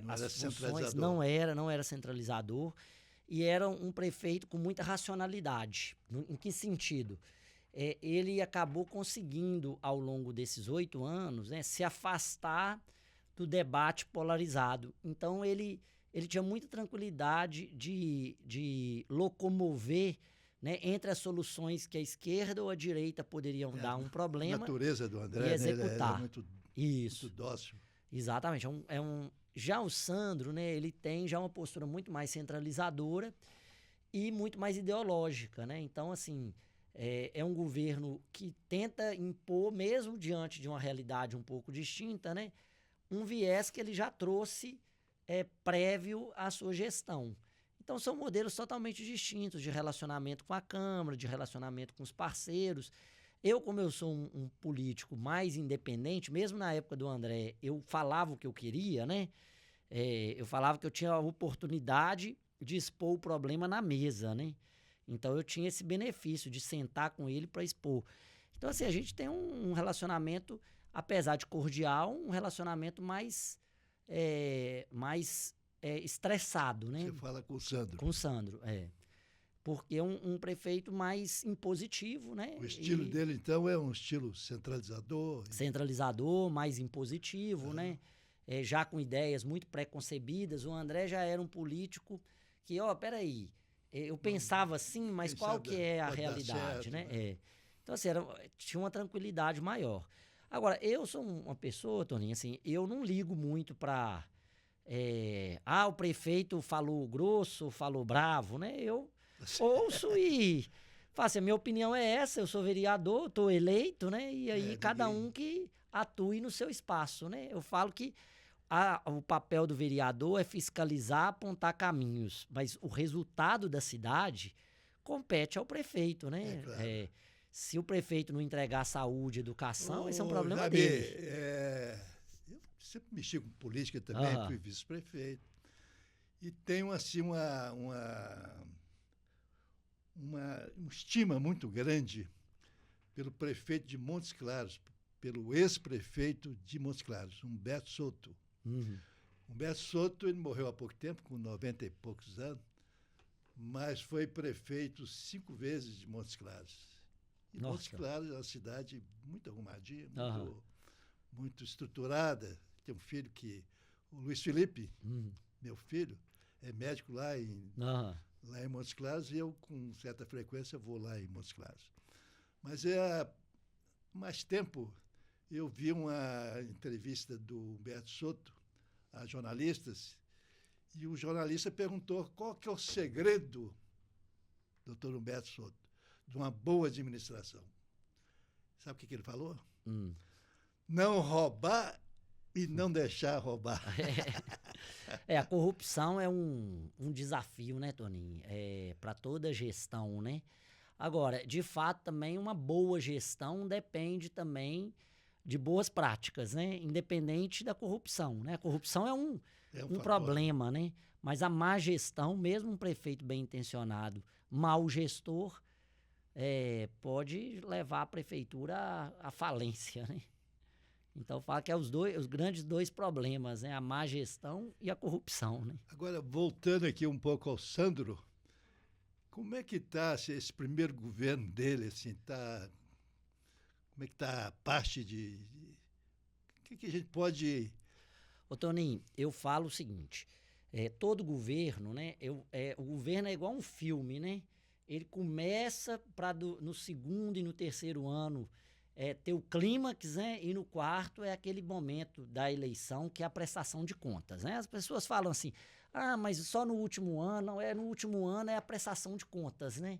A: As funções,
B: não era centralizador, e era um prefeito com muita racionalidade. Em que sentido? Ele acabou conseguindo, ao longo desses 8 anos, né, se afastar do debate polarizado. Então, ele tinha muita tranquilidade de locomover, né, entre as soluções que a esquerda ou a direita poderiam dar um problema.
A: A natureza do André,
B: e executar.
A: Ele é muito dócil.
B: Exatamente. Já o Sandro, né, ele tem já uma postura muito mais centralizadora e muito mais ideológica, né? Então, assim, é um governo que tenta impor, mesmo diante de uma realidade um pouco distinta, né, um viés que ele já trouxe prévio à sua gestão. Então, são modelos totalmente distintos de relacionamento com a Câmara, de relacionamento com os parceiros. Como eu sou um político mais independente, mesmo na época do André, eu falava o que eu queria, né? Eu falava que eu tinha a oportunidade de expor o problema na mesa, né? Então, eu tinha esse benefício de sentar com ele para expor. Então, assim, a gente tem um relacionamento, apesar de cordial, um relacionamento mais estressado, né?
A: Você fala com o Sandro.
B: Com o Sandro, porque é um prefeito mais impositivo, né?
A: O estilo dele, então, é um estilo centralizador?
B: Centralizador, mais impositivo, né? Já com ideias muito preconcebidas. O André já era um político que, peraí, eu pensava assim, mas qual que é a realidade,
A: certo,
B: né? Então, assim, tinha uma tranquilidade maior. Agora, eu sou uma pessoa, Toninho, assim, eu não ligo muito para... o prefeito falou grosso, falou bravo, né? Eu ouço e falo assim, a minha opinião é essa, eu sou vereador, estou eleito, né? E aí cada um que atue no seu espaço, né? Eu falo que o papel do vereador é fiscalizar, apontar caminhos, mas o resultado da cidade compete ao prefeito, né?
A: Claro.
B: Se o prefeito não entregar saúde, educação, esse é um problema dele.
A: Eu sempre mexi com política também, fui vice-prefeito. E tenho, assim, uma estima muito grande pelo prefeito de Montes Claros, pelo ex-prefeito de Montes Claros, Humberto Soto. Humberto Soto, ele morreu há pouco tempo, com 90 e poucos anos, mas foi prefeito 5 vezes de Montes Claros. E Montes Claros é uma cidade muito arrumadinha, muito estruturada. Tem um filho o Luiz Felipe, meu filho, é médico lá em Montes Claros, e eu, com certa frequência, vou lá em Montes Claros. Mas mais tempo, eu vi uma entrevista do Humberto Soto a jornalistas, e o jornalista perguntou qual que é o segredo, doutor Humberto Soto, de uma boa administração. Sabe o que ele falou? Não roubar e não deixar roubar.
B: A corrupção é um desafio, né, Toninho? Para toda gestão, né? Agora, de fato, também uma boa gestão depende também de boas práticas, né? Independente da corrupção, né? A corrupção é um problema, né? Mas a má gestão, mesmo um prefeito bem intencionado, mau gestor, pode levar a prefeitura à falência, né? Então, fala que é os grandes dois problemas, né? A má gestão e a corrupção, né?
A: Agora, voltando aqui um pouco ao Sandro, como é que está esse primeiro governo dele, assim, como é que está a parte o que a gente pode...
B: Ô, Toninho, eu falo o seguinte, todo governo, né? O governo é igual um filme, né? Ele começa no segundo e no terceiro ano ter o clímax, né? E no quarto é aquele momento da eleição que é a prestação de contas, né? As pessoas falam assim, mas só no último ano, no último ano é a prestação de contas, né?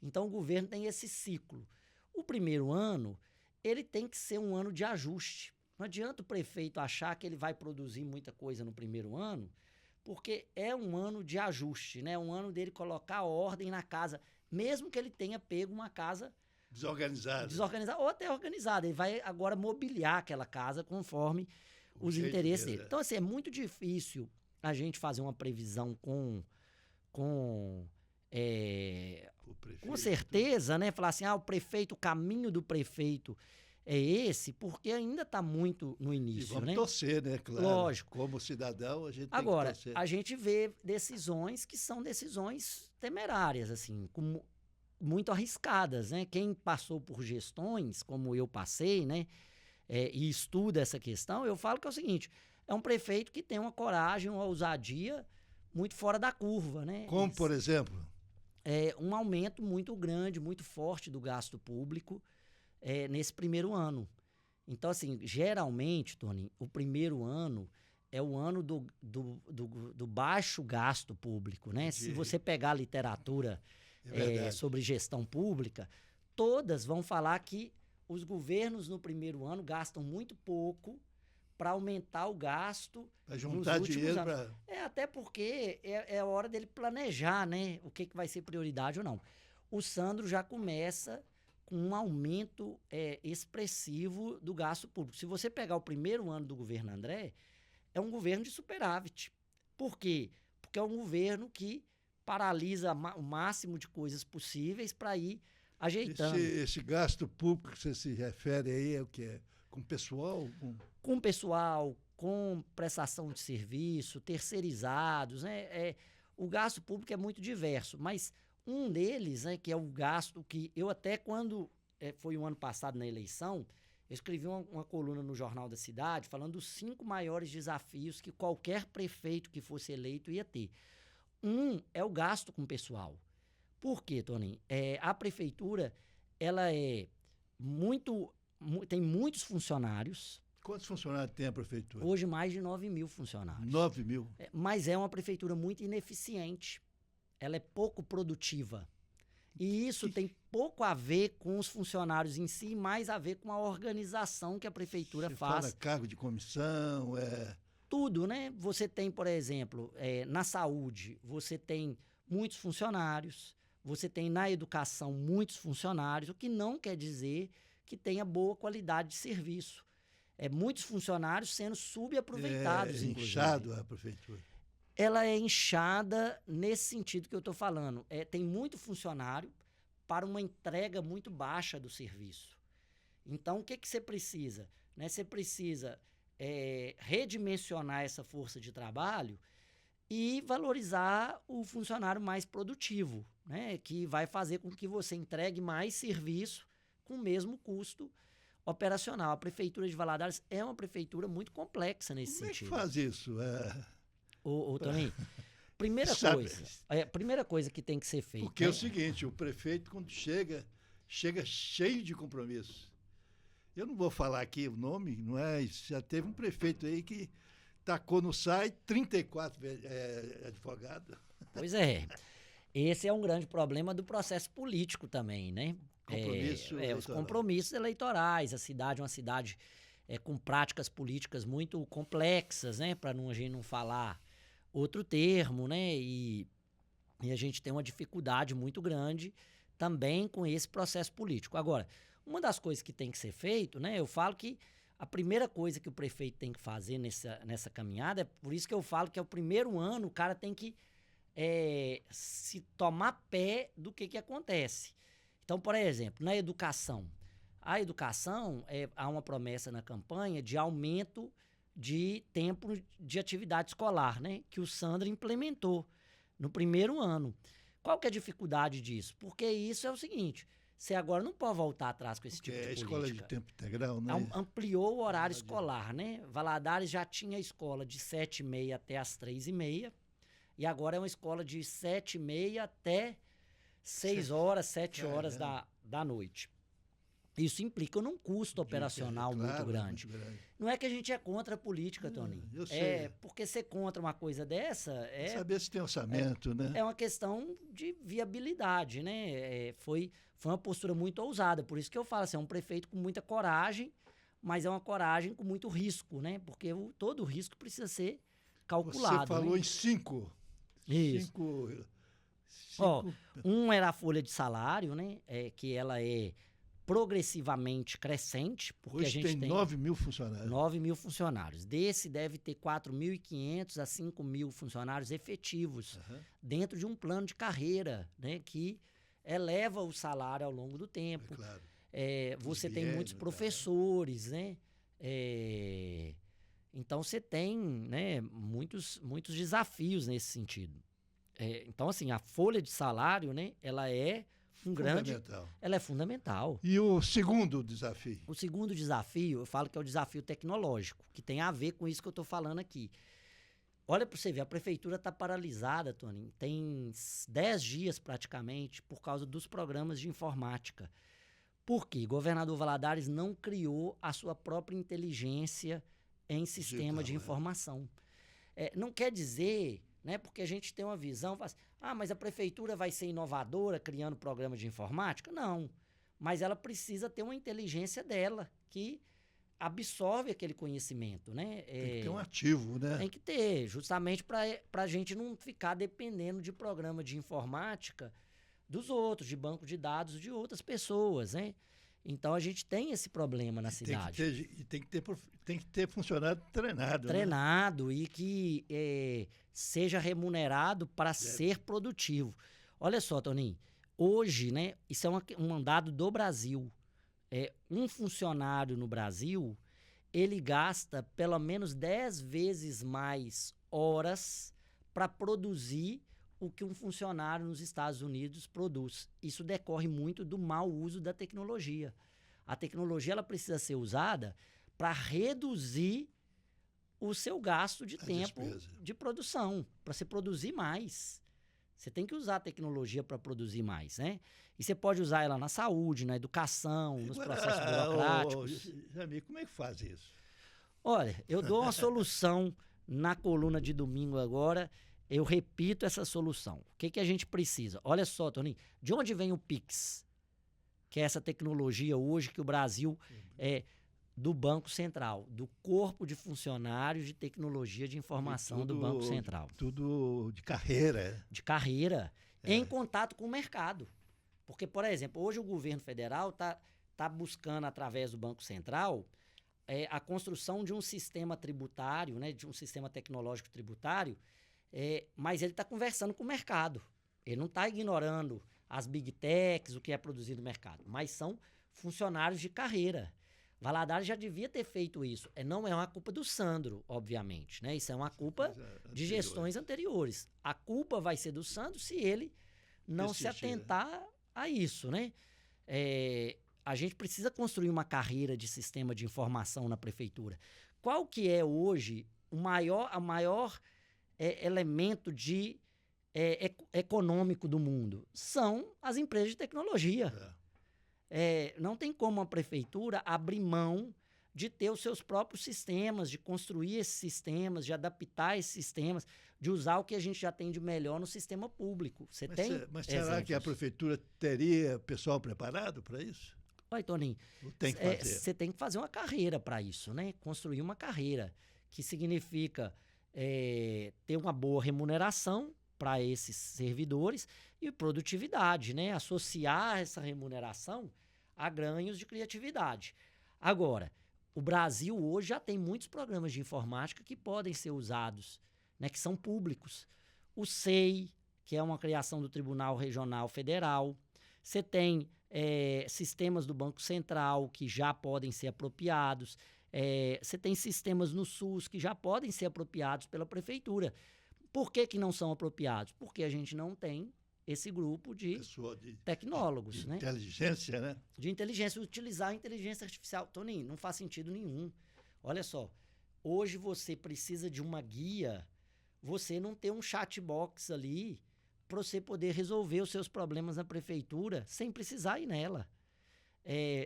B: Então o governo tem esse ciclo. O primeiro ano, ele tem que ser um ano de ajuste. Não adianta o prefeito achar que ele vai produzir muita coisa no primeiro ano, porque é um ano de ajuste, né? Um ano dele colocar ordem na casa, mesmo que ele tenha pego uma casa
A: desorganizada
B: ou até organizada. Ele vai agora mobiliar aquela casa conforme os interesses dele. Então, assim, é muito difícil a gente fazer uma previsão com certeza, né? Falar assim, o caminho do prefeito é esse, porque ainda está muito no início,
A: vamos
B: né?
A: torcer, né? Claro.
B: Lógico.
A: Como cidadão, a gente tem
B: Agora,
A: que torcer.
B: a gente vê decisões que são decisões temerárias, assim, muito arriscadas, né? Quem passou por gestões, como eu passei, né? E estuda essa questão, eu falo que é o seguinte, é um prefeito que tem uma coragem, uma ousadia muito fora da curva, né?
A: Como, por exemplo?
B: Um aumento muito grande, muito forte do gasto público nesse primeiro ano. Então, assim, geralmente, Tony, o primeiro ano é o ano do baixo gasto público, né? Se você pegar a literatura sobre gestão pública, todas vão falar que os governos no primeiro ano gastam muito pouco para aumentar o gasto
A: para juntar
B: nos últimos
A: dinheiro
B: anos. Até porque é hora dele planejar, né? O que vai ser prioridade ou não. O Sandro já começa com um aumento expressivo do gasto público. Se você pegar o primeiro ano do governo André, é um governo de superávit. Por quê? Porque é um governo que paralisa o máximo de coisas possíveis para ir ajeitando.
A: Esse gasto público que você se refere aí é o que? Com pessoal?
B: Com pessoal, com prestação de serviço, terceirizados, né? O gasto público é muito diverso, mas um deles, né, que é o gasto que eu até quando foi o ano passado na eleição, eu escrevi uma coluna no Jornal da Cidade falando dos 5 maiores desafios que qualquer prefeito que fosse eleito ia ter. Um é o gasto com pessoal. Por quê, Toninho? A prefeitura, ela tem muitos funcionários.
A: Quantos funcionários tem a prefeitura?
B: Hoje, mais de 9 mil funcionários.
A: 9 mil?
B: Mas é uma prefeitura muito ineficiente. Ela é pouco produtiva. E isso tem pouco a ver com os funcionários em si, mais a ver com a organização que a prefeitura faz.
A: Fala cargo de comissão,
B: Tudo, né? Você tem, por exemplo, na saúde, você tem muitos funcionários, você tem na educação muitos funcionários, o que não quer dizer que tenha boa qualidade de serviço. Muitos funcionários sendo subaproveitados, inclusive.
A: Inchado a prefeitura.
B: Ela é inchada nesse sentido que eu estou falando. Tem muito funcionário para uma entrega muito baixa do serviço. Então, o que você precisa? Você precisa redimensionar essa força de trabalho e valorizar o funcionário mais produtivo, né? Que vai fazer com que você entregue mais serviço com o mesmo custo operacional. A Prefeitura de Valadares é uma prefeitura muito complexa nesse sentido.
A: Como é que faz isso?
B: Toninho, primeira coisa que tem que ser feita.
A: Porque é o seguinte, o prefeito, quando chega cheio de compromisso. Eu não vou falar aqui o nome, não é? Já teve um prefeito aí que tacou no SAI 34 advogados.
B: Pois é. Esse é um grande problema do processo político também, né? Os compromissos eleitorais. A cidade é uma cidade com práticas políticas muito complexas, né? Para a gente não falar outro termo, né? E a gente tem uma dificuldade muito grande também com esse processo político. Agora, uma das coisas que tem que ser feito, né? Eu falo que a primeira coisa que o prefeito tem que fazer nessa caminhada, é por isso que eu falo que é o primeiro ano, o cara tem que se tomar pé do que acontece. Então, por exemplo, na educação. A educação, há uma promessa na campanha de aumento de tempo de atividade escolar, né? Que o Sandro implementou no primeiro ano. Qual que é a dificuldade disso? Porque isso é o seguinte, você agora não pode voltar atrás com esse tipo de política.
A: Escola de tempo integral, né?
B: Ampliou o horário escolar, né? Valadares já tinha escola de 7h30 até as 3h30, e agora é uma escola de 7h30 até 6 horas, 7 horas da noite. Isso implica num custo operacional muito grande. Não é que a gente é contra a política, Toninho.
A: Eu sei.
B: Porque ser contra uma coisa dessa
A: saber se tem orçamento, né?
B: É uma questão de viabilidade, né? Foi uma postura muito ousada. Por isso que eu falo assim, é um prefeito com muita coragem, mas é uma coragem com muito risco, né? Porque todo o risco precisa ser calculado.
A: Você falou,
B: né?
A: Em 5.
B: Isso. Um era a folha de salário, né? Que ela é progressivamente crescente, porque
A: hoje
B: a gente tem
A: 9 mil funcionários.
B: 9 mil funcionários. Desse deve ter 4.500 a 5 mil funcionários efetivos dentro de um plano de carreira, né, que eleva o salário ao longo do tempo.
A: Claro.
B: Você tem muitos professores, né? Então você tem, né, muitos desafios nesse sentido. Então, assim, a folha de salário, né, ela é ela é fundamental.
A: E o segundo desafio?
B: O segundo desafio, eu falo que é o desafio tecnológico, que tem a ver com isso que eu estou falando aqui. Olha para você ver, a prefeitura está paralisada, Toninho. Tem 10 dias praticamente por causa dos programas de informática. Por quê? Governador Valadares não criou a sua própria inteligência em sistema de informação. Não quer dizer, né, porque a gente tem uma visão, fala assim, mas a prefeitura vai ser inovadora criando programa de informática? Não, mas ela precisa ter uma inteligência dela que absorve aquele conhecimento, né?
A: Tem que ter um ativo, né?
B: Tem que ter, justamente para a gente não ficar dependendo de programa de informática dos outros, de banco de dados de outras pessoas, né? Então a gente tem esse problema na cidade.
A: Tem que ter funcionário treinado.
B: Treinado, né? E que seja remunerado para ser produtivo. Olha só, Toninho, hoje, né, isso é um dado do Brasil. Um funcionário no Brasil, ele gasta pelo menos 10 vezes mais horas para produzir o que um funcionário nos Estados Unidos produz. Isso decorre muito do mau uso da tecnologia. A tecnologia ela precisa ser usada para reduzir o seu gasto de tempo de produção, para você produzir mais. Você tem que usar a tecnologia para produzir mais, né? E você pode usar ela na saúde, na educação, nos processos burocráticos.
A: Jamil, como é que faz isso?
B: Olha, eu dou uma solução na coluna de domingo agora. Eu repito essa solução. O que a gente precisa? Olha só, Toninho, de onde vem o Pix? Que é essa tecnologia hoje que o Brasil do Banco Central, do Corpo de Funcionários de Tecnologia de Informação do Banco Central.
A: Tudo de carreira.
B: De carreira, em contato com o mercado. Porque, por exemplo, hoje o governo federal tá buscando, através do Banco Central, a construção de um sistema tributário, né, de um sistema tecnológico tributário, mas ele está conversando com o mercado. Ele não está ignorando as big techs, o que é produzido no mercado, mas são funcionários de carreira. Valadares já devia ter feito isso. Não é uma culpa do Sandro, obviamente, né? Isso é uma culpa de gestões anteriores. A culpa vai ser do Sandro se ele não se atentar a isso, né? A gente precisa construir uma carreira de sistema de informação na prefeitura. Qual que é hoje o maior elemento econômico do mundo? São as empresas de tecnologia. não tem como a prefeitura abrir mão de ter os seus próprios sistemas, de construir esses sistemas, de adaptar esses sistemas, de usar o que a gente já tem de melhor no sistema público.
A: Mas será que a prefeitura teria pessoal preparado para isso?
B: Oi, Toninho, você tem que fazer uma carreira para isso, né? Construir uma carreira, que significa ter uma boa remuneração para esses servidores e produtividade, né? Associar essa remuneração a ganhos de criatividade. Agora, o Brasil hoje já tem muitos programas de informática que podem ser usados, né, que são públicos. O SEI, que é uma criação do Tribunal Regional Federal. Você tem sistemas do Banco Central que já podem ser apropriados. Você tem sistemas no SUS que já podem ser apropriados pela prefeitura. Por que não são apropriados? Porque a gente não tem esse grupo de tecnólogos,
A: de
B: né?
A: Inteligência, né?
B: De inteligência, utilizar a inteligência artificial. Toninho, não faz sentido nenhum. Olha só, hoje você precisa de uma guia, você não tem um chatbox ali para você poder resolver os seus problemas na prefeitura sem precisar ir nela.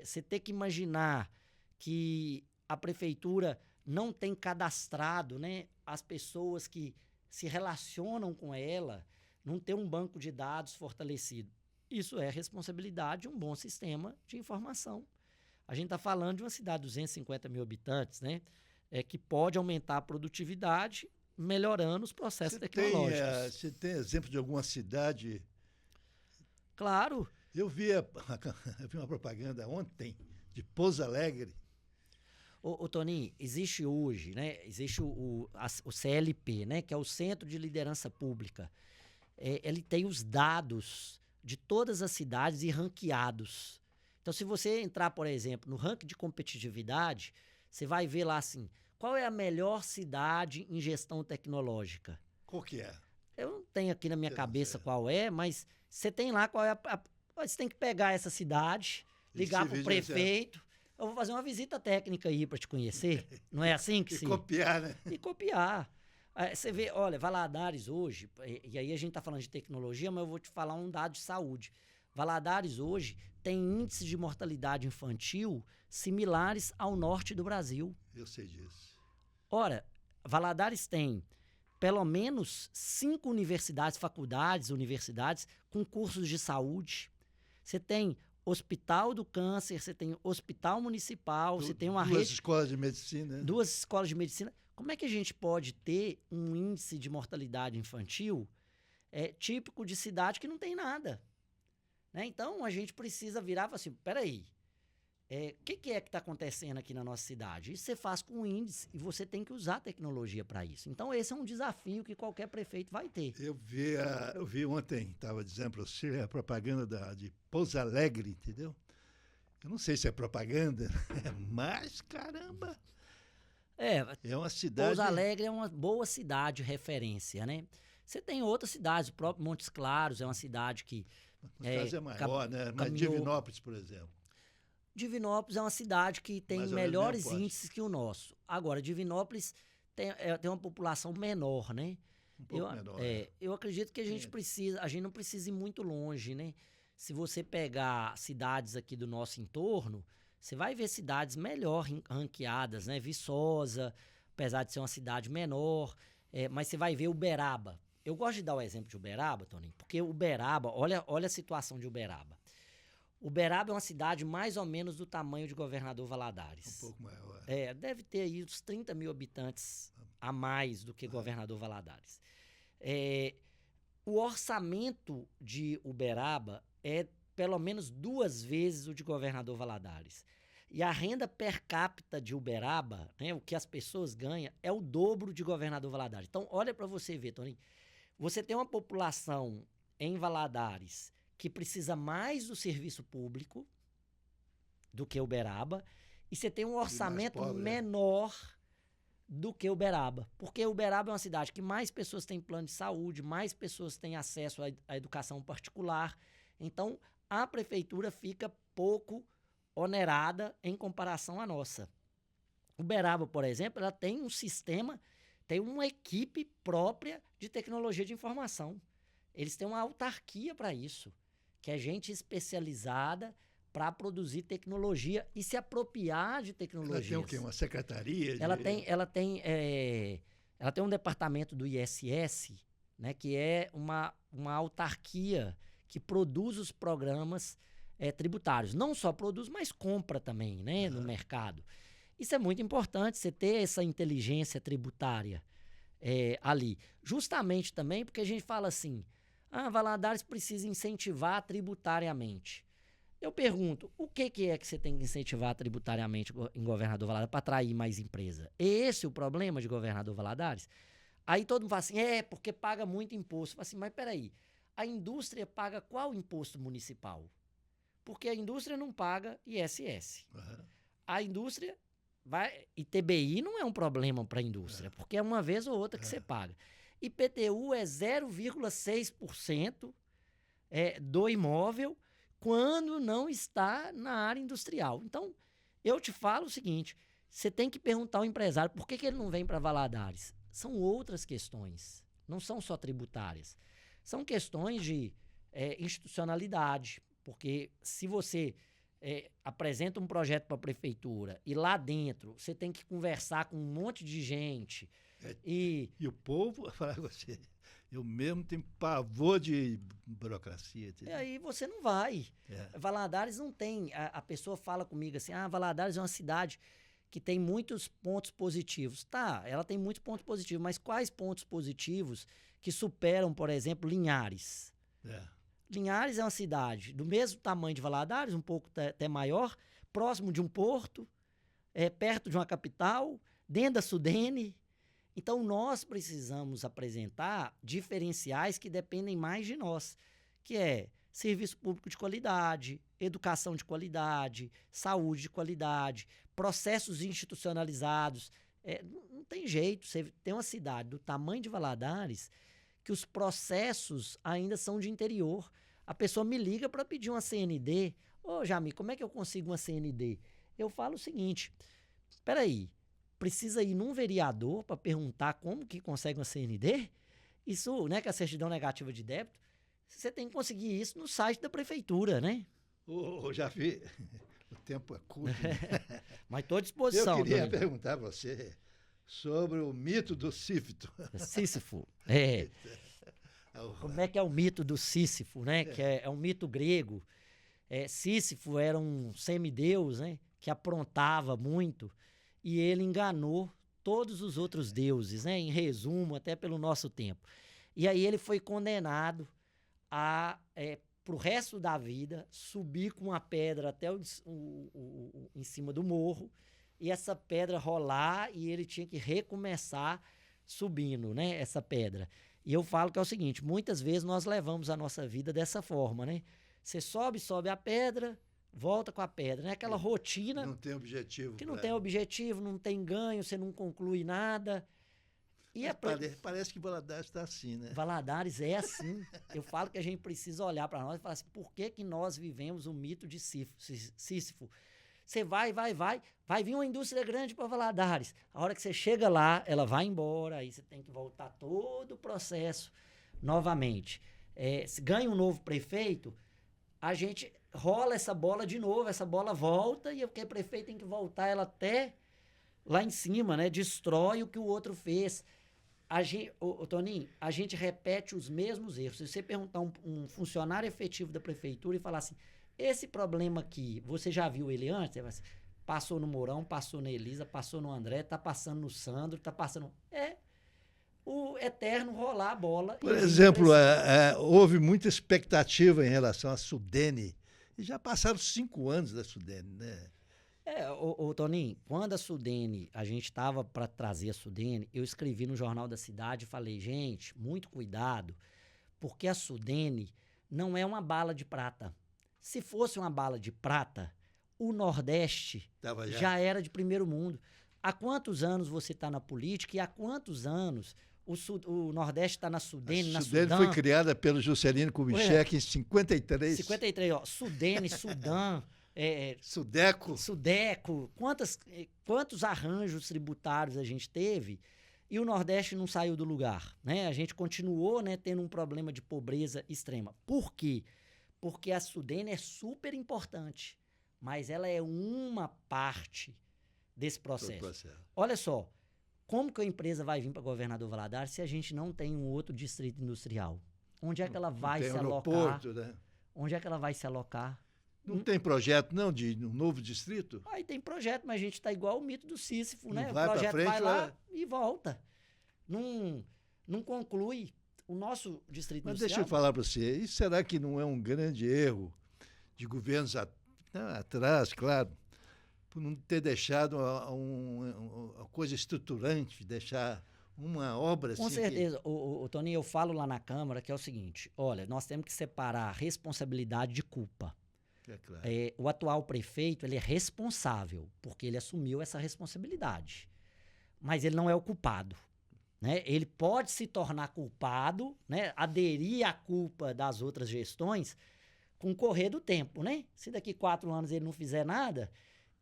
B: Você tem que imaginar que a prefeitura não tem cadastrado, né, as pessoas que se relacionam com ela, não ter um banco de dados fortalecido. Isso é responsabilidade de um bom sistema de informação. A gente está falando de uma cidade de 250 mil habitantes, né? Que pode aumentar a produtividade, melhorando os processos tecnológicos.
A: Você tem exemplo de alguma cidade?
B: Claro.
A: Eu vi uma propaganda ontem de Pouso Alegre.
B: Ô Toninho, existe hoje, né? Existe o CLP, né? Que é o Centro de Liderança Pública. Ele tem os dados de todas as cidades e ranqueados. Então, se você entrar, por exemplo, no ranking de competitividade, você vai ver lá assim, qual é a melhor cidade em gestão tecnológica?
A: Qual que é?
B: Eu não tenho aqui na minha cabeça qual é, mas você tem lá qual é você tem que pegar essa cidade, ligar para o prefeito. Eu vou fazer uma visita técnica aí para te conhecer. Não é assim que
A: se... E copiar, né?
B: E copiar. Você vê, olha, Valadares hoje, e aí a gente está falando de tecnologia, mas eu vou te falar um dado de saúde. Valadares hoje tem índices de mortalidade infantil similares ao norte do Brasil.
A: Eu sei disso.
B: Ora, Valadares tem pelo menos 5 universidades com cursos de saúde. Você tem Hospital do Câncer, você tem Hospital Municipal, você tem uma rede...
A: 2 escolas de medicina.
B: 2 escolas de medicina. Como é que a gente pode ter um índice de mortalidade infantil típico de cidade que não tem nada? Né? Então, a gente precisa virar e falar assim, peraí, o que é que está acontecendo aqui na nossa cidade? Isso você faz com o índice e você tem que usar a tecnologia para isso. Então, esse é um desafio que qualquer prefeito vai ter.
A: Eu vi ontem, estava dizendo para você, a propaganda de Pouso Alegre, entendeu? Eu não sei se é propaganda, mas, caramba... É uma cidade...
B: Pouso Alegre é uma boa cidade, referência, né? Você tem outras cidades, o próprio Montes Claros é uma cidade que...
A: No caso é maior, né? Mas Divinópolis, por exemplo.
B: Divinópolis é uma cidade que tem melhores índices que o nosso. Agora, Divinópolis tem uma população menor, né?
A: Um pouco menor.
B: Eu acredito que a gente não precisa ir muito longe, né? Se você pegar cidades aqui do nosso entorno, você vai ver cidades melhor ranqueadas, né? Viçosa, apesar de ser uma cidade menor, mas você vai ver Uberaba. Eu gosto de dar o exemplo de Uberaba, Toninho, porque Uberaba, olha a situação de Uberaba. Uberaba é uma cidade mais ou menos do tamanho de Governador Valadares.
A: Um pouco maior.
B: Deve ter aí uns 30 mil habitantes a mais do que Governador Valadares. O orçamento de Uberaba é pelo menos 2 vezes o de Governador Valadares. E a renda per capita de Uberaba, né, o que as pessoas ganham, é o dobro de Governador Valadares. Então, olha para você ver, Toninho. Você tem uma população em Valadares que precisa mais do serviço público do que Uberaba, e você tem um orçamento menor do que Uberaba. Porque Uberaba é uma cidade que mais pessoas têm plano de saúde, mais pessoas têm acesso à educação particular. Então, a prefeitura fica pouco onerada em comparação à nossa. Uberaba, por exemplo, ela tem um sistema, tem uma equipe própria de tecnologia de informação. Eles têm uma autarquia para isso, que é gente especializada para produzir tecnologia e se apropriar de
A: Ela
B: tecnologias.
A: tem o quê? Uma secretaria?
B: Ela tem um departamento do ISS, né, que é uma autarquia que produz os programas tributários. Não só produz, mas compra também, né, no mercado. Isso é muito importante, você ter essa inteligência tributária ali. Justamente também porque a gente fala assim, Valadares precisa incentivar tributariamente. Eu pergunto, o que é que você tem que incentivar tributariamente em Governador Valadares para atrair mais empresa? É esse o problema de Governador Valadares? Aí todo mundo fala assim, porque paga muito imposto. Fala assim, mas peraí, a indústria paga qual imposto municipal? Porque a indústria não paga ISS.
A: Uhum.
B: A indústria ITBI não é um problema para a indústria, porque é uma vez ou outra que você paga. IPTU é 0,6% do imóvel quando não está na área industrial. Então, eu te falo o seguinte, você tem que perguntar ao empresário por que ele não vem para Valadares. São outras questões, não são só tributárias. São questões de institucionalidade, porque se você apresenta um projeto para a prefeitura e lá dentro você tem que conversar com um monte de gente. E
A: o povo, vou falar com você, eu mesmo tenho pavor de burocracia.
B: E aí você não vai. Valadares não tem. A pessoa fala comigo assim, Valadares é uma cidade que tem muitos pontos positivos. Tá, ela tem muitos pontos positivos, mas quais pontos positivos que superam, por exemplo, Linhares? Linhares é uma cidade do mesmo tamanho de Valadares, um pouco até maior, próximo de um porto, perto de uma capital, dentro da Sudene. Então, nós precisamos apresentar diferenciais que dependem mais de nós, que é serviço público de qualidade, educação de qualidade, saúde de qualidade, processos institucionalizados. Não tem jeito, você tem uma cidade do tamanho de Valadares que os processos ainda são de interior. A pessoa me liga para pedir uma CND. Jamil, como é que eu consigo uma CND? Eu falo o seguinte, peraí, precisa ir num vereador para perguntar como que consegue uma CND? Isso, né, que é a certidão negativa de débito, você tem que conseguir isso no site da prefeitura, né?
A: Já vi, o tempo é curto. Né?
B: Mas estou à disposição.
A: Eu queria perguntar a você sobre o mito do Sísifo.
B: Sísifo, Como é que é o mito do Sísifo, né? Que é um mito grego. Sísifo era um semideus, né? Que aprontava muito e ele enganou todos os outros deuses, né? Em resumo, até pelo nosso tempo. E aí ele foi condenado a, pro resto da vida, subir com uma pedra até em cima do morro e essa pedra rolar e ele tinha que recomeçar subindo, né? Essa pedra. E eu falo que é o seguinte, muitas vezes nós levamos a nossa vida dessa forma, né? Você sobe a pedra, volta com a pedra, né? Aquela rotina...
A: Não tem objetivo.
B: Que não tem objetivo, não tem ganho, você não conclui nada. E
A: parece que Valadares está assim, né?
B: Valadares é assim. Eu falo que a gente precisa olhar para nós e falar assim, por que nós vivemos o mito de Sísifo? Você vai vir uma indústria grande para Valadares. A hora que você chega lá, ela vai embora, aí você tem que voltar todo o processo novamente. Se ganha um novo prefeito, a gente rola essa bola de novo, essa bola volta e o prefeito tem que voltar ela até lá em cima, né? Destrói o que o outro fez. Toninho, a gente repete os mesmos erros. Se você perguntar um funcionário efetivo da prefeitura e falar assim, esse problema aqui, você já viu ele antes? Você vai assim, passou no Mourão, passou na Elisa, passou no André, tá passando no Sandro, tá passando... o eterno rolar a bola.
A: Por exemplo, houve muita expectativa em relação à Sudene. E já passaram 5 anos da Sudene, né?
B: Toninho, quando a Sudene, a gente estava para trazer a Sudene, eu escrevi no Jornal da Cidade e falei, gente, muito cuidado, porque a Sudene não é uma bala de prata. Se fosse uma bala de prata, o Nordeste já era de primeiro mundo. Há quantos anos você está na política e há quantos anos o Nordeste está na Sudene, na Sudã?
A: A Sudene foi criada pelo Juscelino Kubitschek em 53.
B: 53, Sudene, Sudã...
A: Sudeco.
B: Quantos arranjos tributários a gente teve e o Nordeste não saiu do lugar, né? A gente continuou, né, tendo um problema de pobreza extrema. Por quê? Porque a Sudene é super importante. mas ela é uma parte desse processo. Olha só, como que a empresa vai vir para Governador Valadares se a gente não tem um outro distrito industrial? Onde é que ela vai se alocar?
A: Né?
B: Onde é que ela vai se alocar?
A: Não tem projeto, não, de um novo distrito?
B: Aí tem projeto, mas a gente está igual o mito do Sísifo, né? O
A: vai
B: projeto
A: frente,
B: vai lá e volta. Não conclui. O nosso distrito
A: Mas
B: industrial...
A: deixa eu falar para você, e será que não é um grande erro de governos atrás, claro, por não ter deixado uma coisa estruturante, deixar uma obra assim...
B: Com certeza. Toninho, eu falo lá na Câmara que é o seguinte, olha, nós temos que separar responsabilidade de culpa.
A: É claro.
B: O atual prefeito, ele é responsável, porque ele assumiu essa responsabilidade. Mas ele não é o culpado. Né? Ele pode se tornar culpado, né? Aderir à culpa das outras gestões com o correr do tempo. Né? Se daqui 4 anos ele não fizer nada,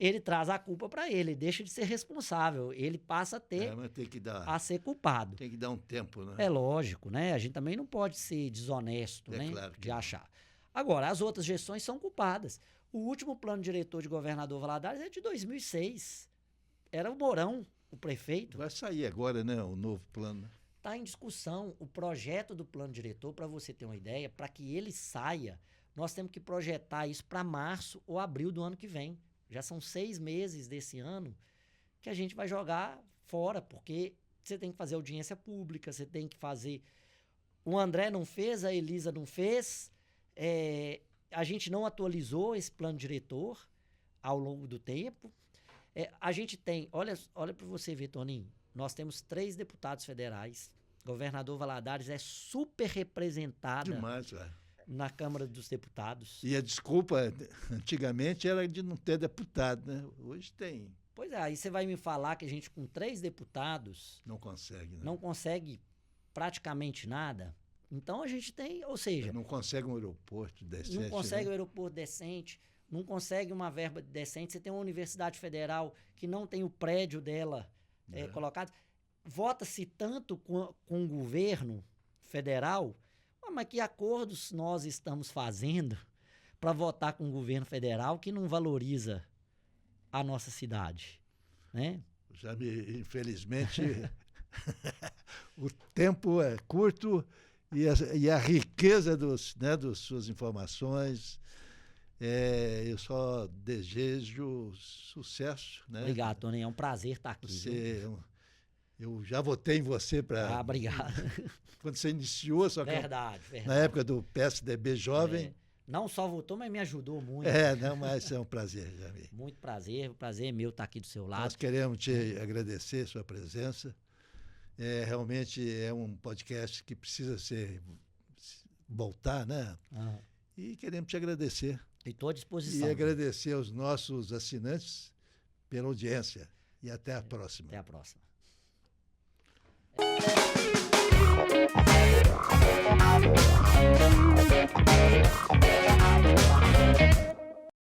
B: ele traz a culpa para ele, deixa de ser responsável. Ele passa a a ser culpado.
A: Tem que dar um tempo. Né?
B: É lógico, né? A gente também não pode ser desonesto, né?
A: Claro
B: de achar. Agora, as outras gestões são culpadas. O último plano diretor de Governador Valadares é de 2006. Era o Mourão, o prefeito.
A: Vai sair agora, né, o novo plano.
B: Está em discussão o projeto do plano diretor, para você ter uma ideia, para que ele saia, nós temos que projetar isso para março ou abril do ano que vem. Já são 6 meses desse ano que a gente vai jogar fora, porque você tem que fazer audiência pública, você tem que fazer... O André não fez, a Elisa não fez, a gente não atualizou esse plano diretor ao longo do tempo. A gente tem, olha para você ver, Toninho, nós temos 3 deputados federais, Governador Valadares é super representada
A: demais, velho.
B: Na Câmara dos Deputados.
A: E a desculpa, antigamente, era de não ter deputado, né? Hoje tem.
B: Pois é, aí você vai me falar que a gente com 3 deputados...
A: Não consegue, né?
B: Não consegue praticamente nada. Então a gente tem, ou seja...
A: Não consegue um aeroporto decente.
B: Não consegue
A: né?
B: um aeroporto decente, não consegue uma verba decente. Você tem uma universidade federal que não tem o prédio dela colocado. Vota-se tanto com o governo federal, mas que acordos nós estamos fazendo para votar com o governo federal que não valoriza a nossa cidade, né?
A: Infelizmente, o tempo é curto e a riqueza das suas informações. Eu só desejo sucesso. Né?
B: Obrigado, Tony. É um prazer estar aqui.
A: Eu já votei em você para...
B: obrigado.
A: Quando você iniciou sua
B: verdade.
A: Na época do PSDB Jovem.
B: Não só votou, mas me ajudou muito.
A: Mas é um prazer, Jamir.
B: Muito prazer. O prazer é meu estar aqui do seu lado.
A: Nós queremos te agradecer sua presença. Realmente é um podcast que precisa voltar, né? E queremos te agradecer.
B: Estou à disposição.
A: E agradecer aos nossos assinantes pela audiência. E até a próxima.
B: Até a próxima.